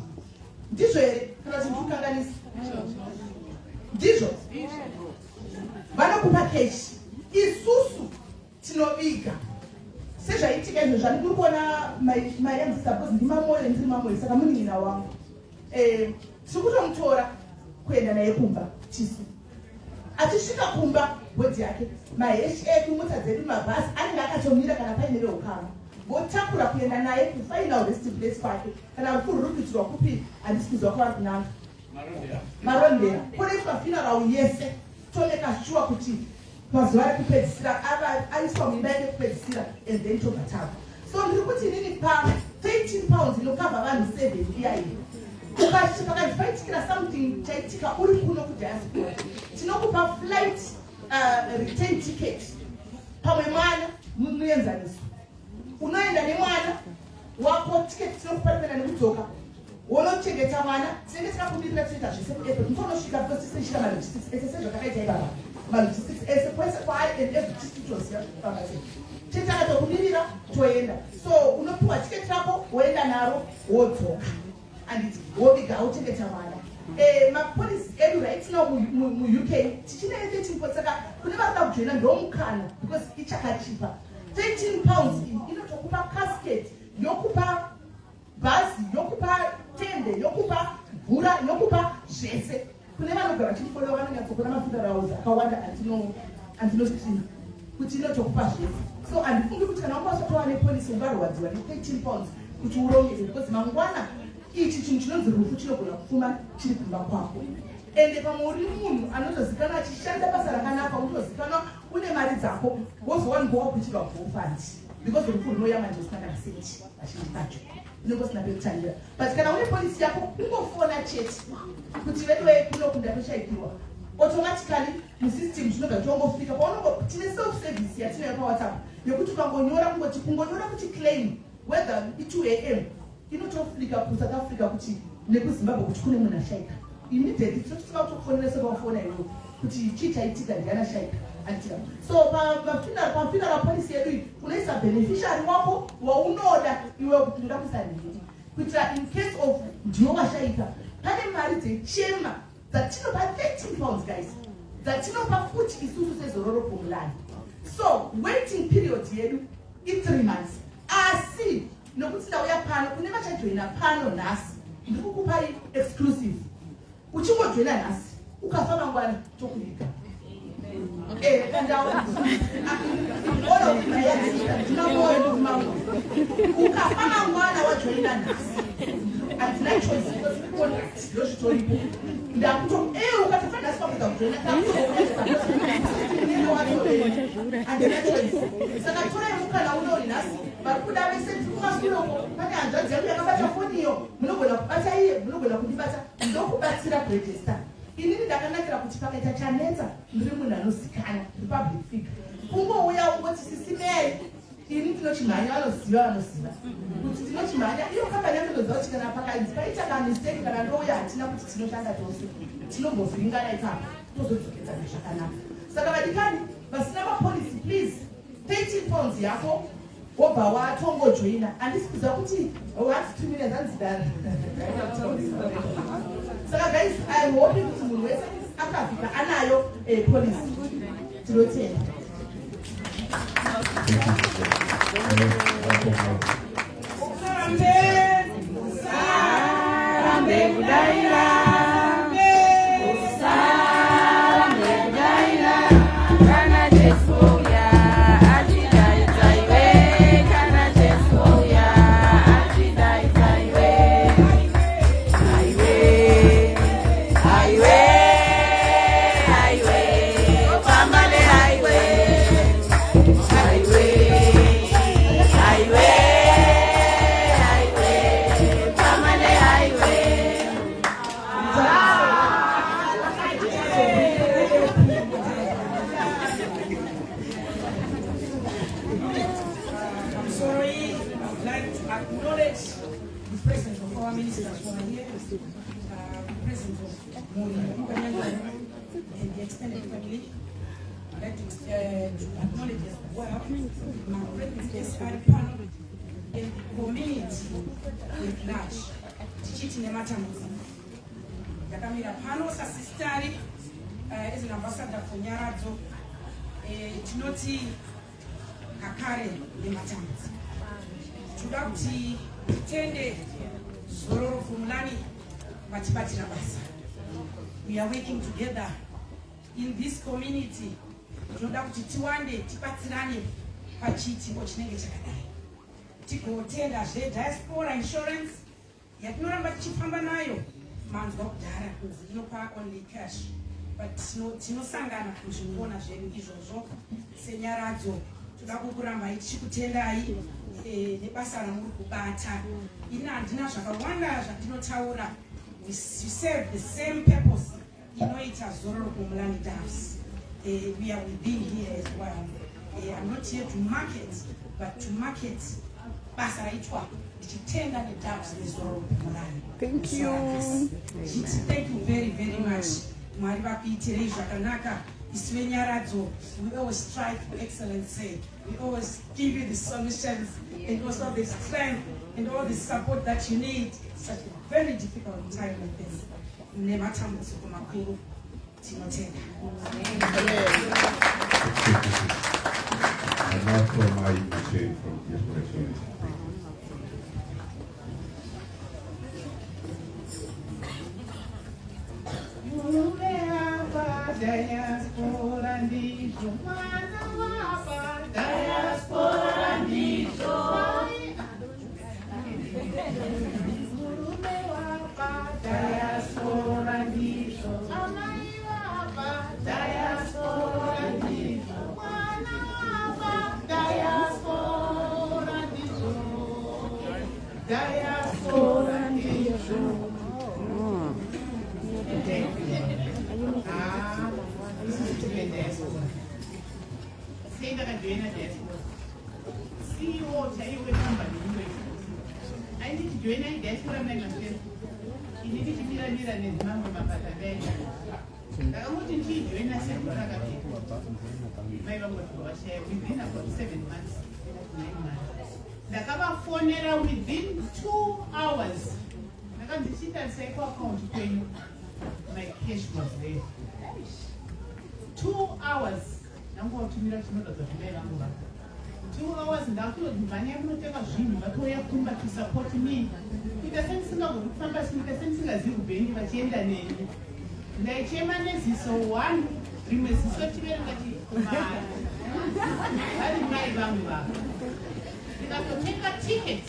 Ndizvo here kana kuti ndikukanganisa? Ndizvo vanokupa keshi. Isusu tinoviga sezvaitika izvo zvandiri kuri kuona mai yangu suppose ndimamore ndiri mamore, saka munin'ina wangu tiri kutomutora kuenda naye kumba chisu. achisvika kumba bhodhi yake maheshi edu mota dzedu mabhasi anenge akatomira kana paine veukama votakura kuenda naye kufinal resting place kwake kana kururukitirwa kupi handisi kuzwa kwavari kunanga marondera kunoitwa funeral yese tomeka sure kuti mazuva ekupedzisira aiswa muimba yake kupedzisira and then tobva so ndiri kuti inini pa 13 pounds inokabva vanhu 7 iyaii pakazipaitikira something chaitika uri kuno kudiaspora tinokupa flight return ticket pamwe mwana muenzaniso unoenda nemwana wako ticket tinokupa kuenda nekudzoka wonochengeta mwana tinenge takakumirira toita zvese kuairport mutonosvika because tiseshira malogistics ese sezvakakaita ibaba malogistics ese kwese kwaari and every tichitoziva zvekufamba sei titakatokumirira toenda so unopiwa ticket rako woenda naro wodzoka and woviga auchengeta mwana mapolisi edu right now muuk tichine 13 pounds saka kune vakuda kujoina ndomukana because ichakachipa 13 pounds inotokupa casket yokupa bhazi yokupa tende yokupa bhura yokupa zvese kune vanogara vachifolowa vanonyatsokona mafunerals akawanda andinozitina kuti inotokupa zvese so handifungi kuti kana wakasatowa nepolisi ungarwadziwa ne13 pounds kuti urongeze because mangwana ichi chinhu chinonzi rufu chinogona kufuma chiri kumba kwako ende pamwe uri munhu anotozikanwa achishanda basa rakanaka unotozikanwa une mari dzako wozowanikwa wakuitirwa gofandi because rufu runoya manje usina kana senti vazhinji vacho unenge usina pekutangira but kana une polisi yako ungofona chete kuti vedwei kunokunda toshaitirwa automatically musystem zvinobva tiongofika paunongo tine self service yatinoya pawhatsapp yekuti ukangonyora kungonyora kuti claim whether i2 am inotofika kusouth africa kuti nekuzimbabwe kuti kune munhu ashaika immediately tinototoka kutokufonera sevafona iwo kuti chii chaitika ndiana shaika atika so pafuneral policy yedu unoisa beneficiary wako waunoda iwe kuti ndoda kusanhiri kuitira in case of ndiwo washaika pane mari dzechema dzatinopa 13 pounds guys dzatinopa futi isusu sezororo pumulani so waiting period yedu i3 months asi nokuti ndauya pano kune vachajoina pano nhasi ndiri kukupai exclusive uchingojoina nhasi ukafa mangwana tokuiga ukafa mangwana wajoina nhasi handina choice ndozvitoripo ndakuto ukatofa nhasi pakuda kujoina handina choice saka torai mukana unori nhasi vari kuda vese tikumasuroko pane hanzvadzi yangu yakabata foni iyo munogona kubata iye munogona kundibata ndokubatsira kuregista inini ndakanakira kuti pakaita chanetsa ndiri munhu anozikana republic figure kungouya ungoti sisimei ini tinochimhanya vanoziva kuti tinochimhanya iyo kambani yatonoziva kuti kana pakainzi paita kamisteki kana ndouya hatina kuti tinoshanda tose tinombovhiringana ipapo tozodzokedzana zvakanaka saka vadikani vasina mapolisi please 13 pounds yako wobva watongojoina handisi kuziva kuti watitumire zanzidara saka guys I hope kuti munhu wese akafika anayo polisi tinotenda Sarambe budaira yakamira pano sasistari as an ambassador for nyaradzo tinoti kakare nematambudzo toda kuti tende zororo fumulani vachibatira basa we are working together in this community tinoda kuti tiwande tibatsirane pachiitiko chinenge chakadai tigotendazve diaspora insurance yatinoramba tichifamba nayo manzwa kudhara kunzi inopa only cash but tinosangana kuzviona zvedu izvozvo senyaradzo toda kukuramba tichikutendai nebasa ramuri kubata ini handina zvakawanda zvandinotaura. We serve the same purpose inoita zororo kumulani dance. We are within here as well. I'm not here to market, but to market basa raitwa tichitenda nedance nezororo kumulani. Thank you. Thank you very, very much. Mwari vakuitirei zvakanaka. Isiwe nyaradzo. We always strive for excellence. We always give you the solutions and also the strength and all the support that you need. Such a very difficult time like this. Nematambudziko makuru tinotenda. And now for my machine from Inspiration. Diaspora ndicho mwana wapa diaspora ndicho murume wapa diaspora ndicho amai wapa diaspora ndicho mwana wapa diaspora ndicho diaspora ndicho. Sei ndakajoina diaspora CEO chaiwe company iwe aiti tijoina diaspora management ini tichimiramira nezimamwe mabasa ndaita ndakangoti ndichijoina sektora rakapekwa mai vangoti vashaya within about 7 months 9 months ndakavafonera within 2 hours ndakandichitarisai kuaccount kwenyu my cash was there 2 hours nangovatumira chinoratidza kuti mai vangu vaka 2 hours ndakutoti mhanya munotenga zvinhu vatouya kumba to support me kuita sendisingagoni kufamba kuita sendisingazivi kubhengi vachienda neni ndaichema neziso 1 rimwe ziso tiverengati vari mai vangu vaka ndikatotenga ticket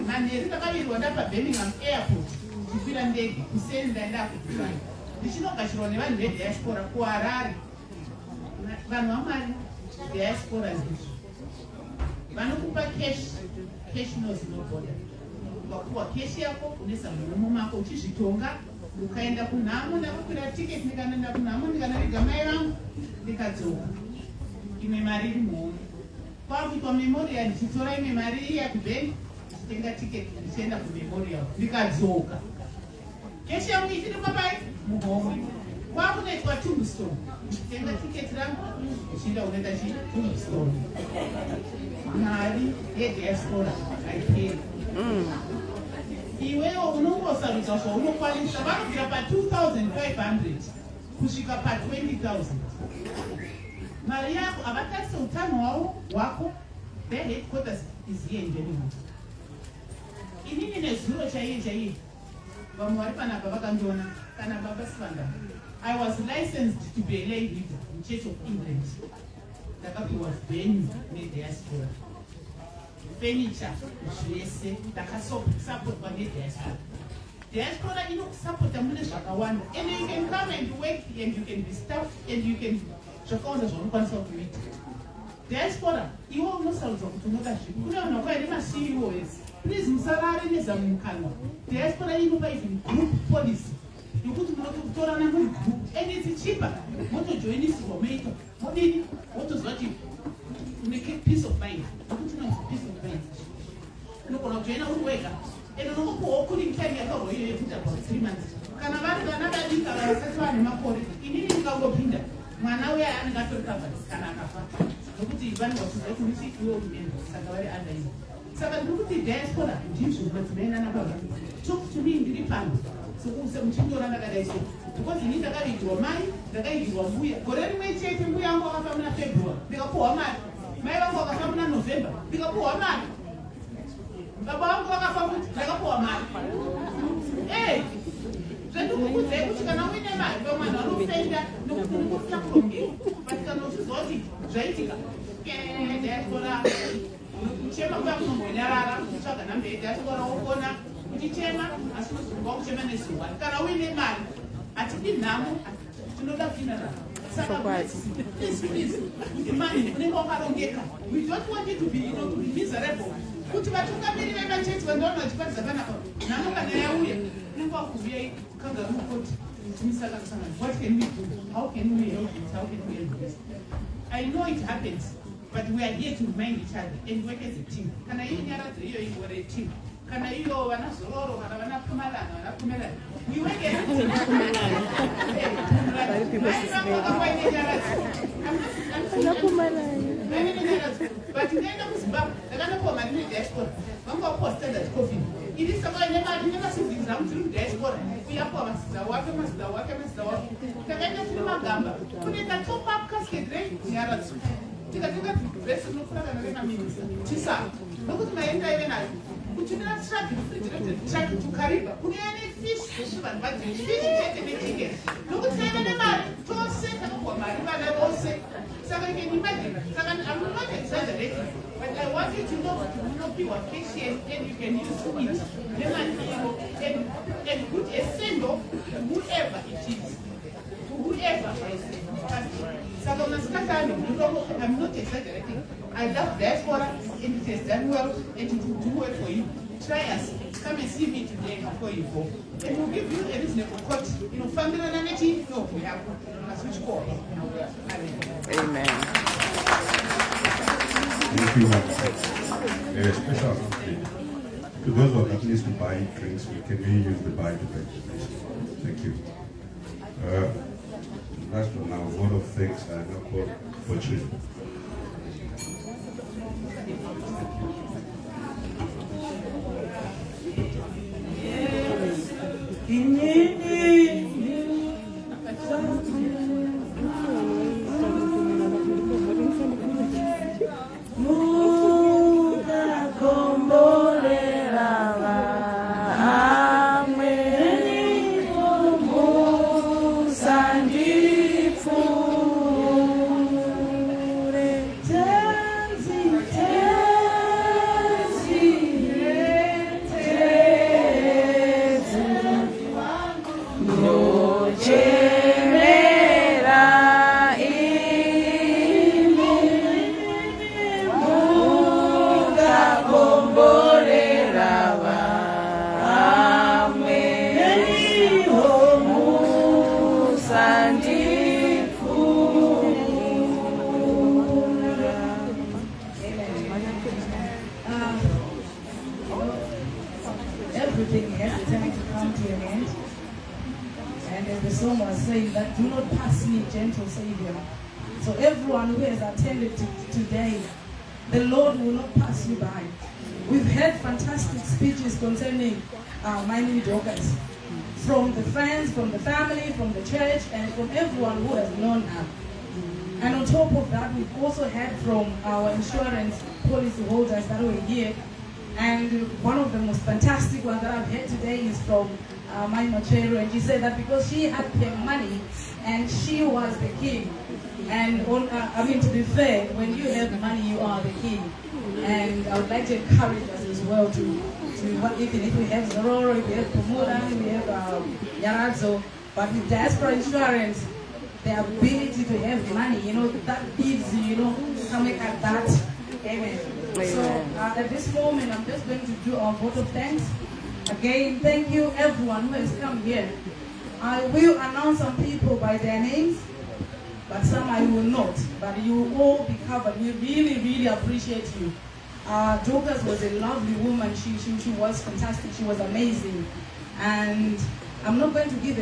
manheri ndakavirwa ndapa Birmingham airport ndichikwira ndege kuseni ndaenda kudurani ndichinogashirwa nevanhu vediaspora kuharare vanhu vamari diaspora ndizvo vanokupa cash knows no border ukakupa cash yako unoisa muromo mako uchizvitonga ukaenda kunhamo ndakakwira tiketi ndikanoenda kunhamo ndikanoriga mai vangu ndikadzoka imwe mari iri muhomwe kwakuitwa memorial ndichitora imwe mari iya kubhengi ndichitenga tiketi ndichienda kumemorial ndikadzoka cash yangu ichiri mabai muhomwe kwakunoitwa tombstone ndichitenga tiketi rangu ndichienda kunoita tombstone mari yediaspora haiperi iwewo unongosarudza zvaunokwanisa vanobvira pa2500 kusvika pa20,000 mari yako havatarise utano hwako their headquarters is here in Birming. Inini nezuro chaiye vamwe vari panapa vakandiona kana baba Sivanda. I was licensed to be a lay leader in Church of England. Ndakapiwa venue nediaspora furniture zvese ndakasupportwa nediaspora. Diaspora inokusupporta mune zvakawanda and you can come and work and you can be staffed and you can zvakawanda zvaunokwanisa kuita. Diaspora iwo unosarudza kuti unoda zvipi. Kune vanhu vakaenda maCEOs. Please musarare nezamumukanwa. Diaspora inopa even group policy yokuti munotorana mugroup and it's cheaper. Motojoinisirwa moita modini wotozwa kuti make peace of mind. Nokuti unonzi peace of mind. Unogona kujoina uri wega and unokupuwawo cooling time yakarwa iyoyo yekuti about 3 months. Kana vari vana vadika vasati vane makore inini ndikangopinda mwana uya anenge atori covered kana akafa nokuti vanhu vachiziva kuti iwe uenda saka vari under ivo. Saka ndikuti diaspora ndizvo madzimai baba talk to me ndiri pano muchindora ndakadai so because ini ndakavigirwa mai ndakavigirwa mbuya gore rimwe chete mbuya wangu akafa muna February ndikapuhwa mari mai vangu vakafa muna November ndikapuhwa mari baba vangu vakafa kuti ndakapuhwa mari zvandikukudzai kuti kana uine mari vamwana vanofenda nokuti urikufuna kurongeka but kana uchizoti zvaitika diaspora kuchema kuya kunombonyarara kutsvaga nhambe yediaspora wokona uchichema asi unozogomba kuchema nezuva kana uine mari hatidi nhamo tinoda kuinarara saka please imani unenge wakarongeka we don't want it to be, to be miserable kuti vatungamiri vemachechi vandaona vachiparidza panapa nhamo kana yauya unenge wakuviyai kugara mukoti timisaka kusangana what can we do, how can we help this, how can we help this. I know it happens but we are here to remind each other and work as a team. Kana hiyo nyaradzo hiyo iko a team. Kana hiyo wana zororo kana wana kumalana wana kumelana. We work as a team. But nenda kuzimbabwe ndakanokoma ndine diaspora vanga postandard coffin ili saka nema siblings am tiri diaspora uyakuwa mazida wake takaenda tiri magamba kune ka top up casket rate nyaradzo tikatenga dress unofura kana rena minisa chisa nokuti maenda ive nayo kuchimira truck refrigerated truck tukariba kune ane fish vanhu vadhifish chete nechicken nokuti taiva nemari tose takagwa mari vana vose saka you can imagine saka I'm not exaggerating but I want you to know that you will not be vacation and you can use it nemari iyo and put a send off to whoever it is to whoever saka unasikatani I'm not exaggerating. I love diaspora and it has done well and it will do well for you. Try us. Come and see me today before you go. And we'll give you a reasonable cut. You know, family and energy, no, we have a switch call. Amen. Thank you, a special thank to those who are at least to buy drinks. Can we use the buy to pay, please? Thank you. Last one now, word of thanks and a call for children. Everything has a time to come to an end. And as the song was saying, that do not pass me, gentle Savior. So everyone who has attended today, the Lord will not pass you by. We've had fantastic speeches concerning my new Docas. From the friends, from the family, from the church, and from everyone who has known her. And on top of that, we've also had from our insurance policy holders that were here. And one of the most fantastic ones that I've heard today is from my Machero, and she said that because she had her money and she was the king. And I mean, to be fair, when you have money, you are the king. And I would like to encourage us as well to even if we have Zororo, if we have Pomoda, we have Yaradzo, but with diaspora insurance, the ability to have money, that gives you, something like that. Amen. So at this moment, I'm just going to do our vote of thanks. Again, thank you everyone who has come here. I will announce some people by their names, but some I will not. But you will all be covered. We really, really appreciate you. Docas was a lovely woman. She was fantastic. She was amazing. And I'm not going to give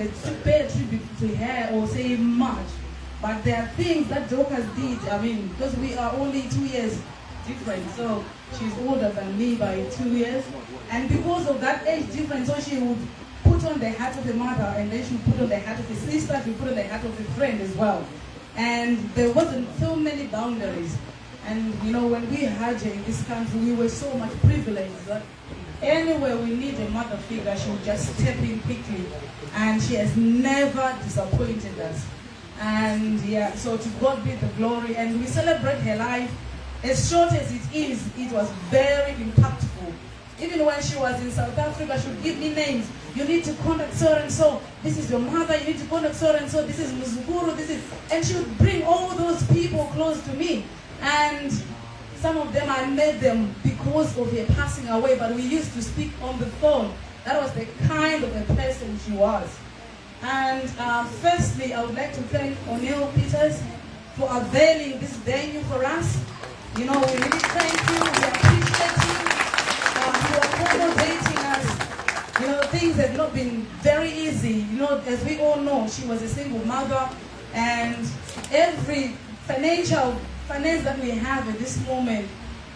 pay a tribute to her or say much, but there are things that Docas did. I mean, because we are only 2 years different, so she's older than me by 2 years. And because of that age difference, so she would put on the hat of a mother, and then she would put on the hat of a sister, she would put on the hat of a friend as well. And there wasn't so many boundaries. And when we had her in this country, we were so much privileged that anywhere we need a mother figure, she will just step in quickly. And she has never disappointed us. And yeah, so to God be the glory. And we celebrate her life. As short as it is, it was very impactful. Even when she was in South Africa, she would give me names. You need to contact so and so. This is your mother. You need to contact so and so. This is Muzukuru. This is, and she would bring all those people close to me. And some of them I met them because of her passing away, but we used to speak on the phone. That was the kind of a person she was. And firstly, I would like to thank O'Neill Peters for availing this venue for us. You know, we really thank you. We appreciate you for accommodating us. You know, things have not been very easy. You know, as we all know, she was a single mother, and every finance that we have at this moment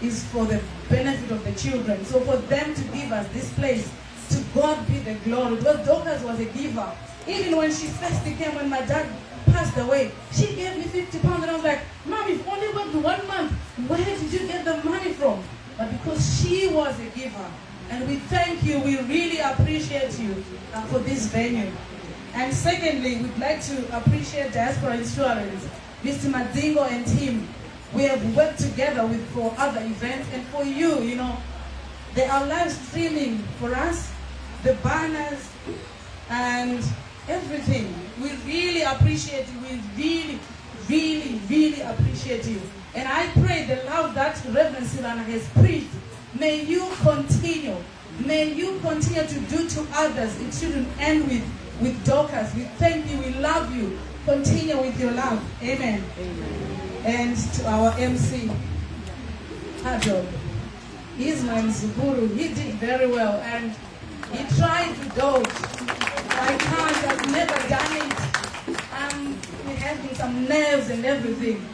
is for the benefit of the children. So for them to give us this place, to God be the glory. Because Docas was a giver. Even when she first came, when my dad passed away, she gave me 50 pounds, and I was like, Mom, you've only worked 1 month. Where did you get the money from? But because she was a giver. And we thank you, we really appreciate you for this venue. And secondly, we'd like to appreciate Diaspora Insurance, Mr. Madingo and team. We have worked together for other events, and for you, you know, they are live streaming for us, the banners, and everything. We really appreciate you. We really, really, really appreciate you. And I pray the love that Reverend Silana has preached, may you continue. May you continue to do to others. It shouldn't end with Docas. We thank you. We love you. Continue with your love. Amen. Amen. And to our MC, Hado. He's my Mzukuru. He did very well. And he tried to dodge. I can't. I've never done it. We have some nerves and everything.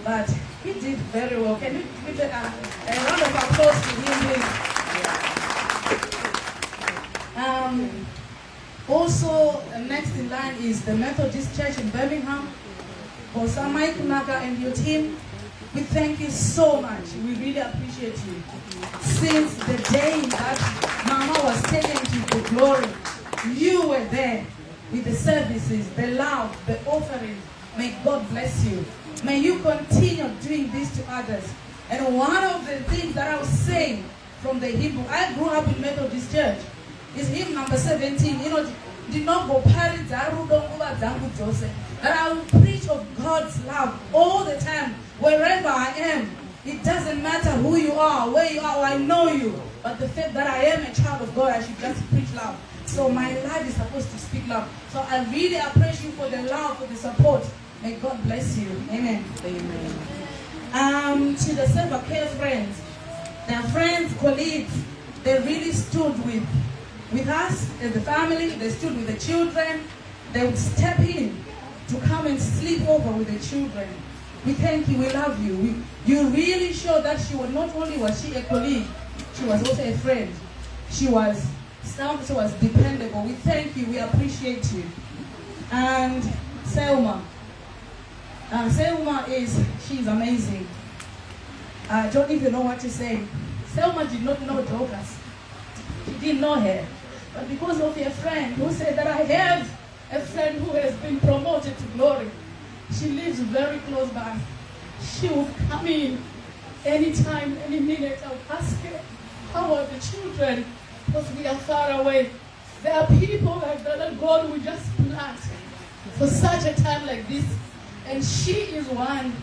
But he did very well. Can you give a round of applause to him, please? Also, next in line is the Methodist Church in Birmingham. Bosamai Kunaka and your team, we thank you so much. We really appreciate you. Since the day that Mama was taken to the glory, you were there with the services, the love, the offering. May God bless you. May you continue doing this to others. And one of the things that I was saying from the Hebrew, I grew up in Methodist Church, is hymn number 17. You know, did not go party that I will preach of God's love all the time, wherever I am. It doesn't matter who you are, where you are, or I know you. But the fact that I am a child of God, I should just preach love. So my life is supposed to speak love. So I really appreciate you for the love, for the support. May God bless you. Amen. Amen. To the Server Care friends, their friends, colleagues, they really stood with us as the family. They stood with the children. They would step in to come and sleep over with the children. We thank you. We love you. You really showed that she was not only was she a colleague, she was also a friend. She was dependable. We thank you. We appreciate you. And Selma. Selma she's amazing. I don't even know what to say. Selma did not know Docas. She didn't know her. But because of a friend who said that I have a friend who has been promoted to glory, she lives very close by. She will come in anytime, any minute. I'll ask her, how are the children? Because we are far away. There are people like that God will just plant for such a time like this. And she is one.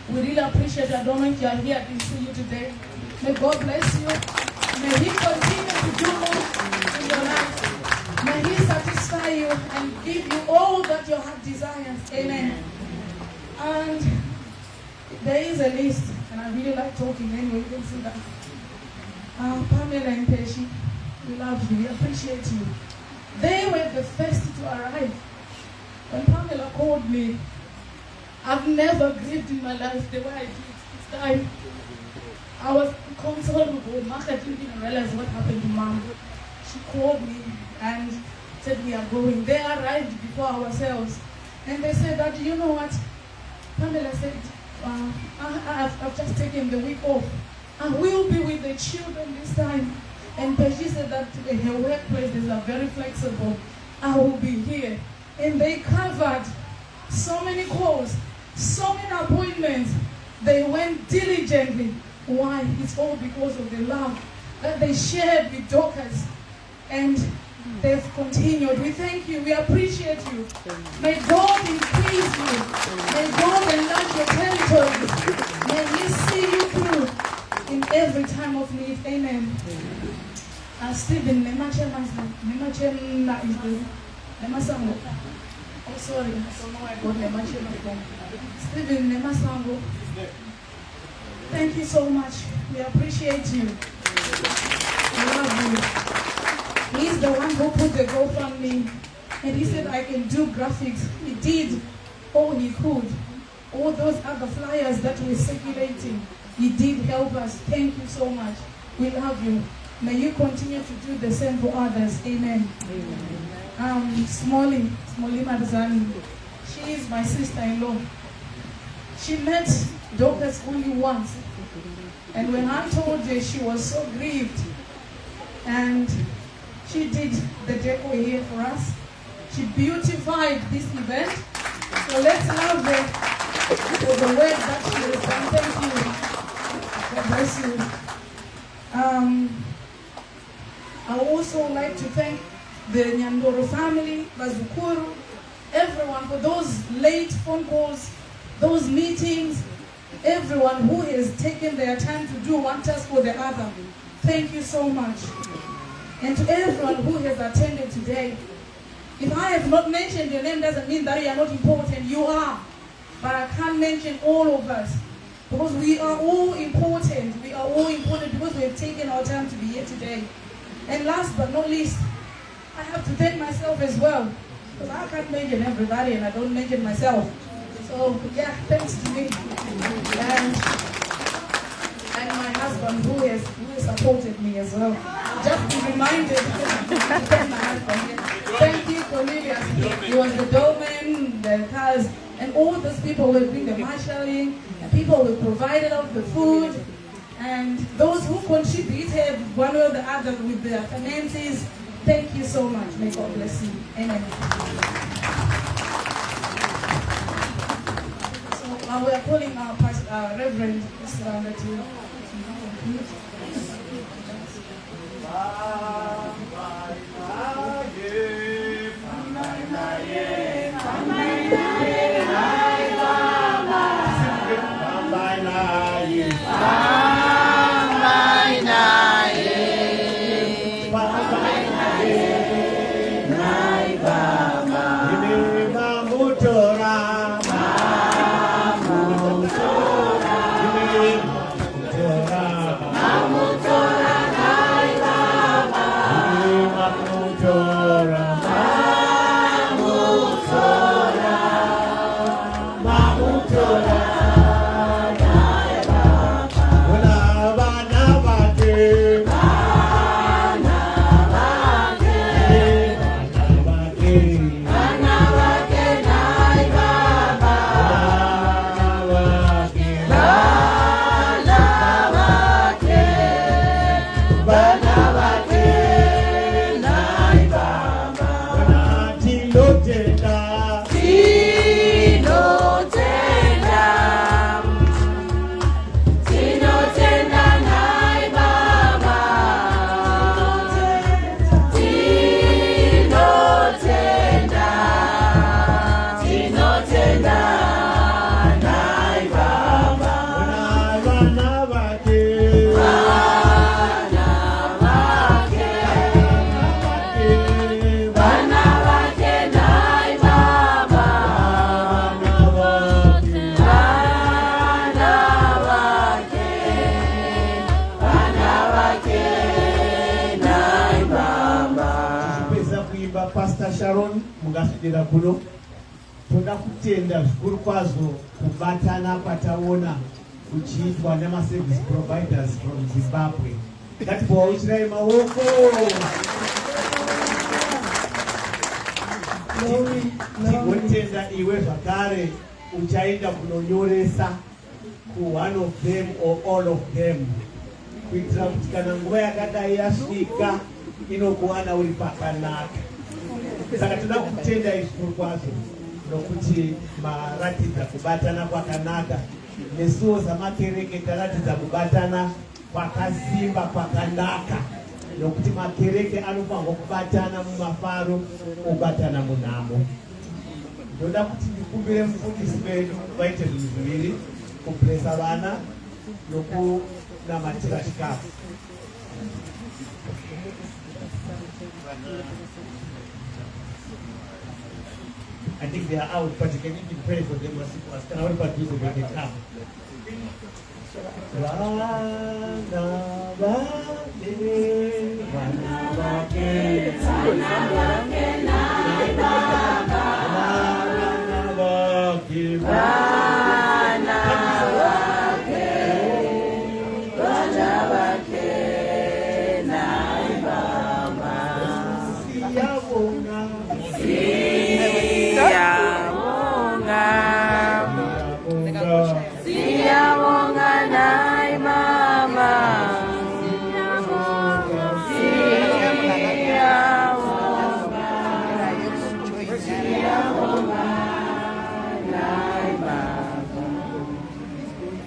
We really appreciate her. I don't know if you are here to see you today. May God bless you. May He continue to do more in your life. May He satisfy you and give you all that your heart desires. Amen. And there is a list, and I really like talking anyway. You can see that. Pamela and Peshi, we love you. We appreciate you. They were the first to arrive. When Pamela called me, I've never grieved in my life the way I did this time. I was inconsolable. Martha didn't even realize what happened to Mom. She called me and said, we are going. They arrived before ourselves. And they said that, you know what? Pamela said, I've just taken the week off. I will be with the children this time. And she said that in her workplaces are very flexible. I will be here. And they covered so many calls, so many appointments. They went diligently. Why? It's all because of the love that they shared with Docas. And they've continued. We thank you. We appreciate you. May God increase you. May God enlarge your territories. May He see you through in every time of need. Amen. Stephen, oh, sorry. I don't know why I got Nemachema from. Stephen Nemasango. Thank you so much. We appreciate you. We love you. He's the one who put the GoFundMe. And he said, I can do graphics. He did all he could. All those other flyers that were circulating, he did help us. Thank you so much. We love you. May you continue to do the same for others. Amen. Smolly Marzani. She is my sister-in-law. She met Docas only once. And when I told her, she was so grieved. And she did the decor here for us. She beautified this event. So let's love her for the work that she has done. Thank you. God bless you. I would also like to thank the Nyandoro family, Bazukuru, everyone for those late phone calls, those meetings, everyone who has taken their time to do one task or the other. Thank you so much. And to everyone who has attended today. If I have not mentioned your name doesn't mean that you are not important. You are. But I can't mention all of us. Because we are all important. We are all important because we have taken our time to be here today. And last but not least, I have to thank myself as well. Because I can't mention everybody and I don't mention myself. So yeah, thanks to me. And my husband who has supported me as well. Just to be reminded, thank my husband. Thank you, Cornelius. He was the doorman, the cars, and all those people who were doing the marshalling, and people who provided us the food, and those who contributed one way or the other with their finances. Thank you so much. May God bless you. Amen. So we are calling our Reverend to mugasudira kuno toda kutenda zvikuru kwazvo kubatana kwataona kuchiitwa nemaservice providers from Zimbabwe. Ngatimbowauchirai maoko. Tigotenda iwe zvakare uchaenda kunonyoresa ku one of them or all of them kuitira kuti kana nguva yakadai yasvika inokuwana uri pakanaka. Saka toda kutenda zvikuru kwazvo nokuti maratidza kubatana kwakanaka, nesuwo samakereke taratidza kubatana kwakasimba kwakanaka, nokuti makereke anofanirwa kubatana mumafaro, obatana munhamo. Ndoda kuti ndikumbire mufundisi wedu vaite zvinhu zviviri, kublesa vana nokunamatira chikafu. I think they are out, but you can even pray for them as can all but use the baby come.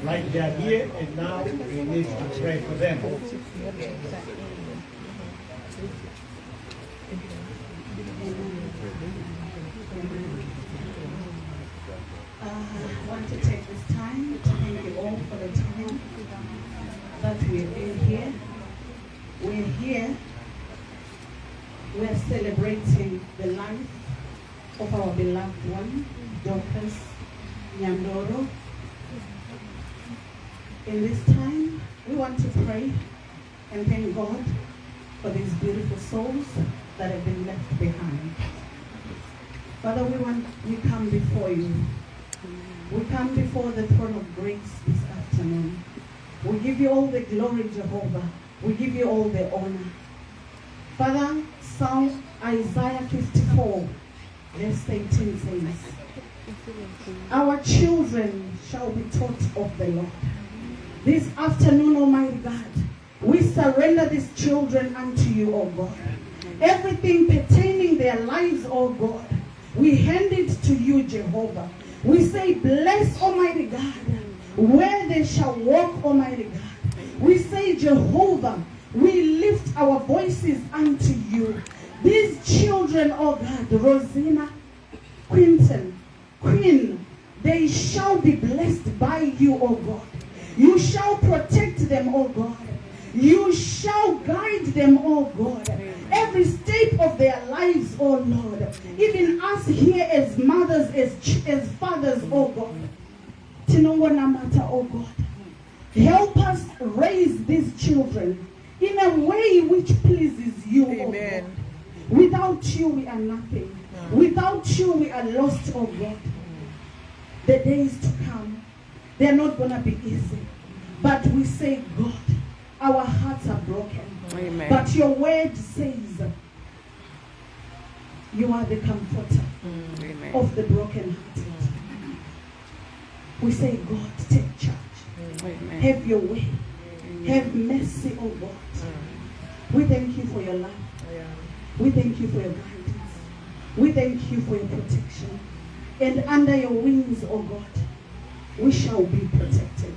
Right, they are here, and now we need to pray for them. I want to take this time to thank you all for the time that we've been here. We're here. We're celebrating the life of our beloved one, Docas Nyandoro. In this time, we want to pray and thank God for these beautiful souls that have been left behind. Father, we come before you. We come before the throne of grace this afternoon. We give you all the glory, Jehovah. We give you all the honor. Father, Psalm Isaiah 54, verse 18 says, our children shall be taught of the Lord. This afternoon, Almighty God, we surrender these children unto you, O God. Everything pertaining their lives, O God, we hand it to you, Jehovah. We say, bless, Almighty God, where they shall walk, Almighty God. We say, Jehovah, we lift our voices unto you. These children, oh God, Rosina, Quinton, Queen, they shall be blessed by you, oh God. You shall protect them, oh God. You shall guide them, oh God. Every step of their lives, oh Lord. Even us here as mothers, as fathers, oh God. Tinongonamata, oh God. Help us raise these children in a way which pleases you, oh God. Without you, we are nothing. Without you, we are lost, oh God. The days to come, they're not going to be easy. But we say, God, our hearts are broken. Amen. But your word says, you are the comforter of the brokenhearted. We say, God, take charge. Amen. Have your way. Have mercy, oh God. We thank you for your love. We thank you for your guidance. We thank you for your protection. And under your wings, oh God, we shall be protected.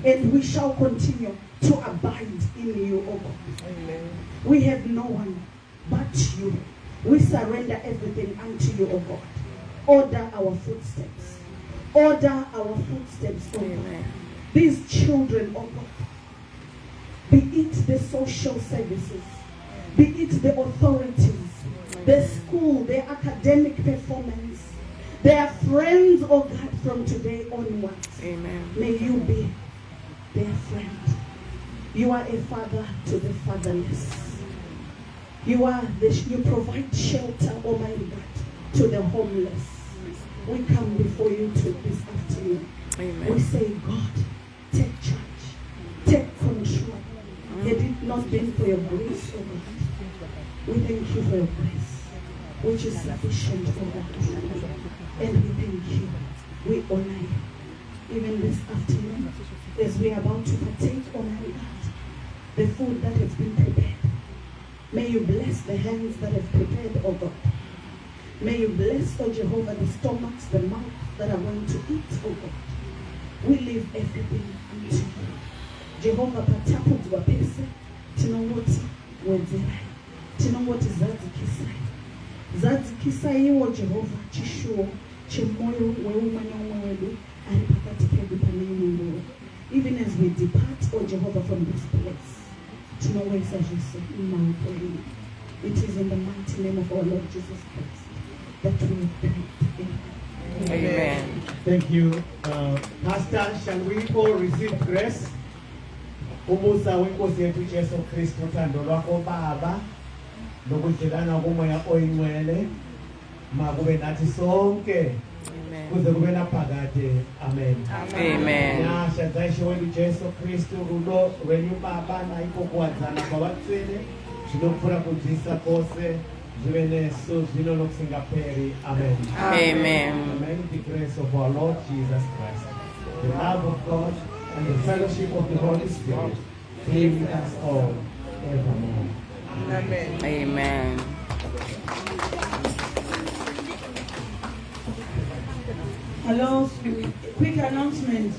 And we shall continue to abide in you, oh God. Amen. We have no one but you. We surrender everything unto you, oh God. Order our footsteps. Order our footsteps, oh God. These children, oh God, be it the social services, be it the authorities, the school, their academic performance, their friends, oh God, from today onwards. Amen. May you be their friend. You are a father to the fatherless. You provide shelter, Almighty God, to the homeless. We come before you this afternoon. Amen. We say, God, take charge, take control. Had it not been for your grace, oh God, we thank you for your grace, which is sufficient, oh God. And we thank you. We honor you. Even this afternoon, as we are about to partake, Almighty God, the food that has been prepared. May you bless the hands that have prepared, oh God. May you bless, oh Jehovah, the stomachs, the mouth that are going to eat, oh God. We leave everything unto you. Jehovah, patapudzi wapese, tinongoti wedzerai, tinongoti zadzikisai. Zadzikisai iwo Jehovah, chishuwo, chemoyo weumwe neumwe wedu, ari pakati pedu pane imwe nguva. Even as we depart, oh Jehovah, from this place, tinowesa Jesu mumaoko enyu. It is in the mighty name of our Lord Jesus Christ that we have prayed. Amen. Thank you. Pastor, shall we all receive grace? Umusa wenkosi yetu Jesu Kristu, uthando lwakho Baba nokudlelana komoya oyingcwele makube nathi sonke kuze kube naphakade. Amen. Amen. Nyasha zaisho wenu Jesu Kristu rulo rwenyu Baba naiko kuwadzana kwabatswene zvinokufura kudzidzisa kwose zvive nesu zvino nokusingaperi. Amen. Amen. Amen. The grace of our Lord Jesus Christ, the love of God, and the fellowship of the Holy Spirit be with us all evermore. Amen. Amen. Hello, quick announcement.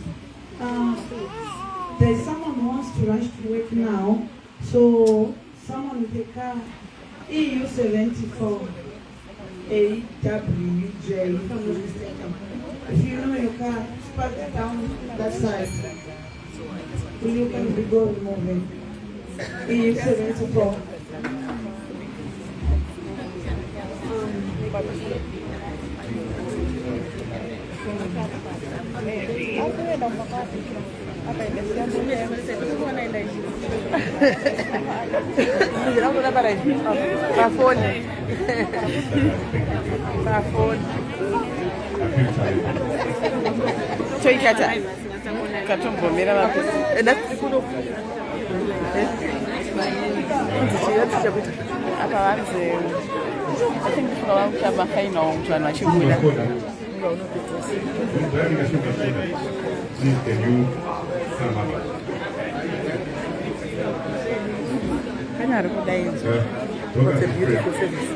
There's someone who wants to rush to work now, so someone with a car, EU 74 AWJ. If you know your car, park it down that side. Will you kindly go remove it? EU 74. Please, can you come up? What's a beautiful service.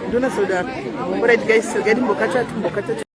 Don't know so that. But guys, getting Bocata to Bocata.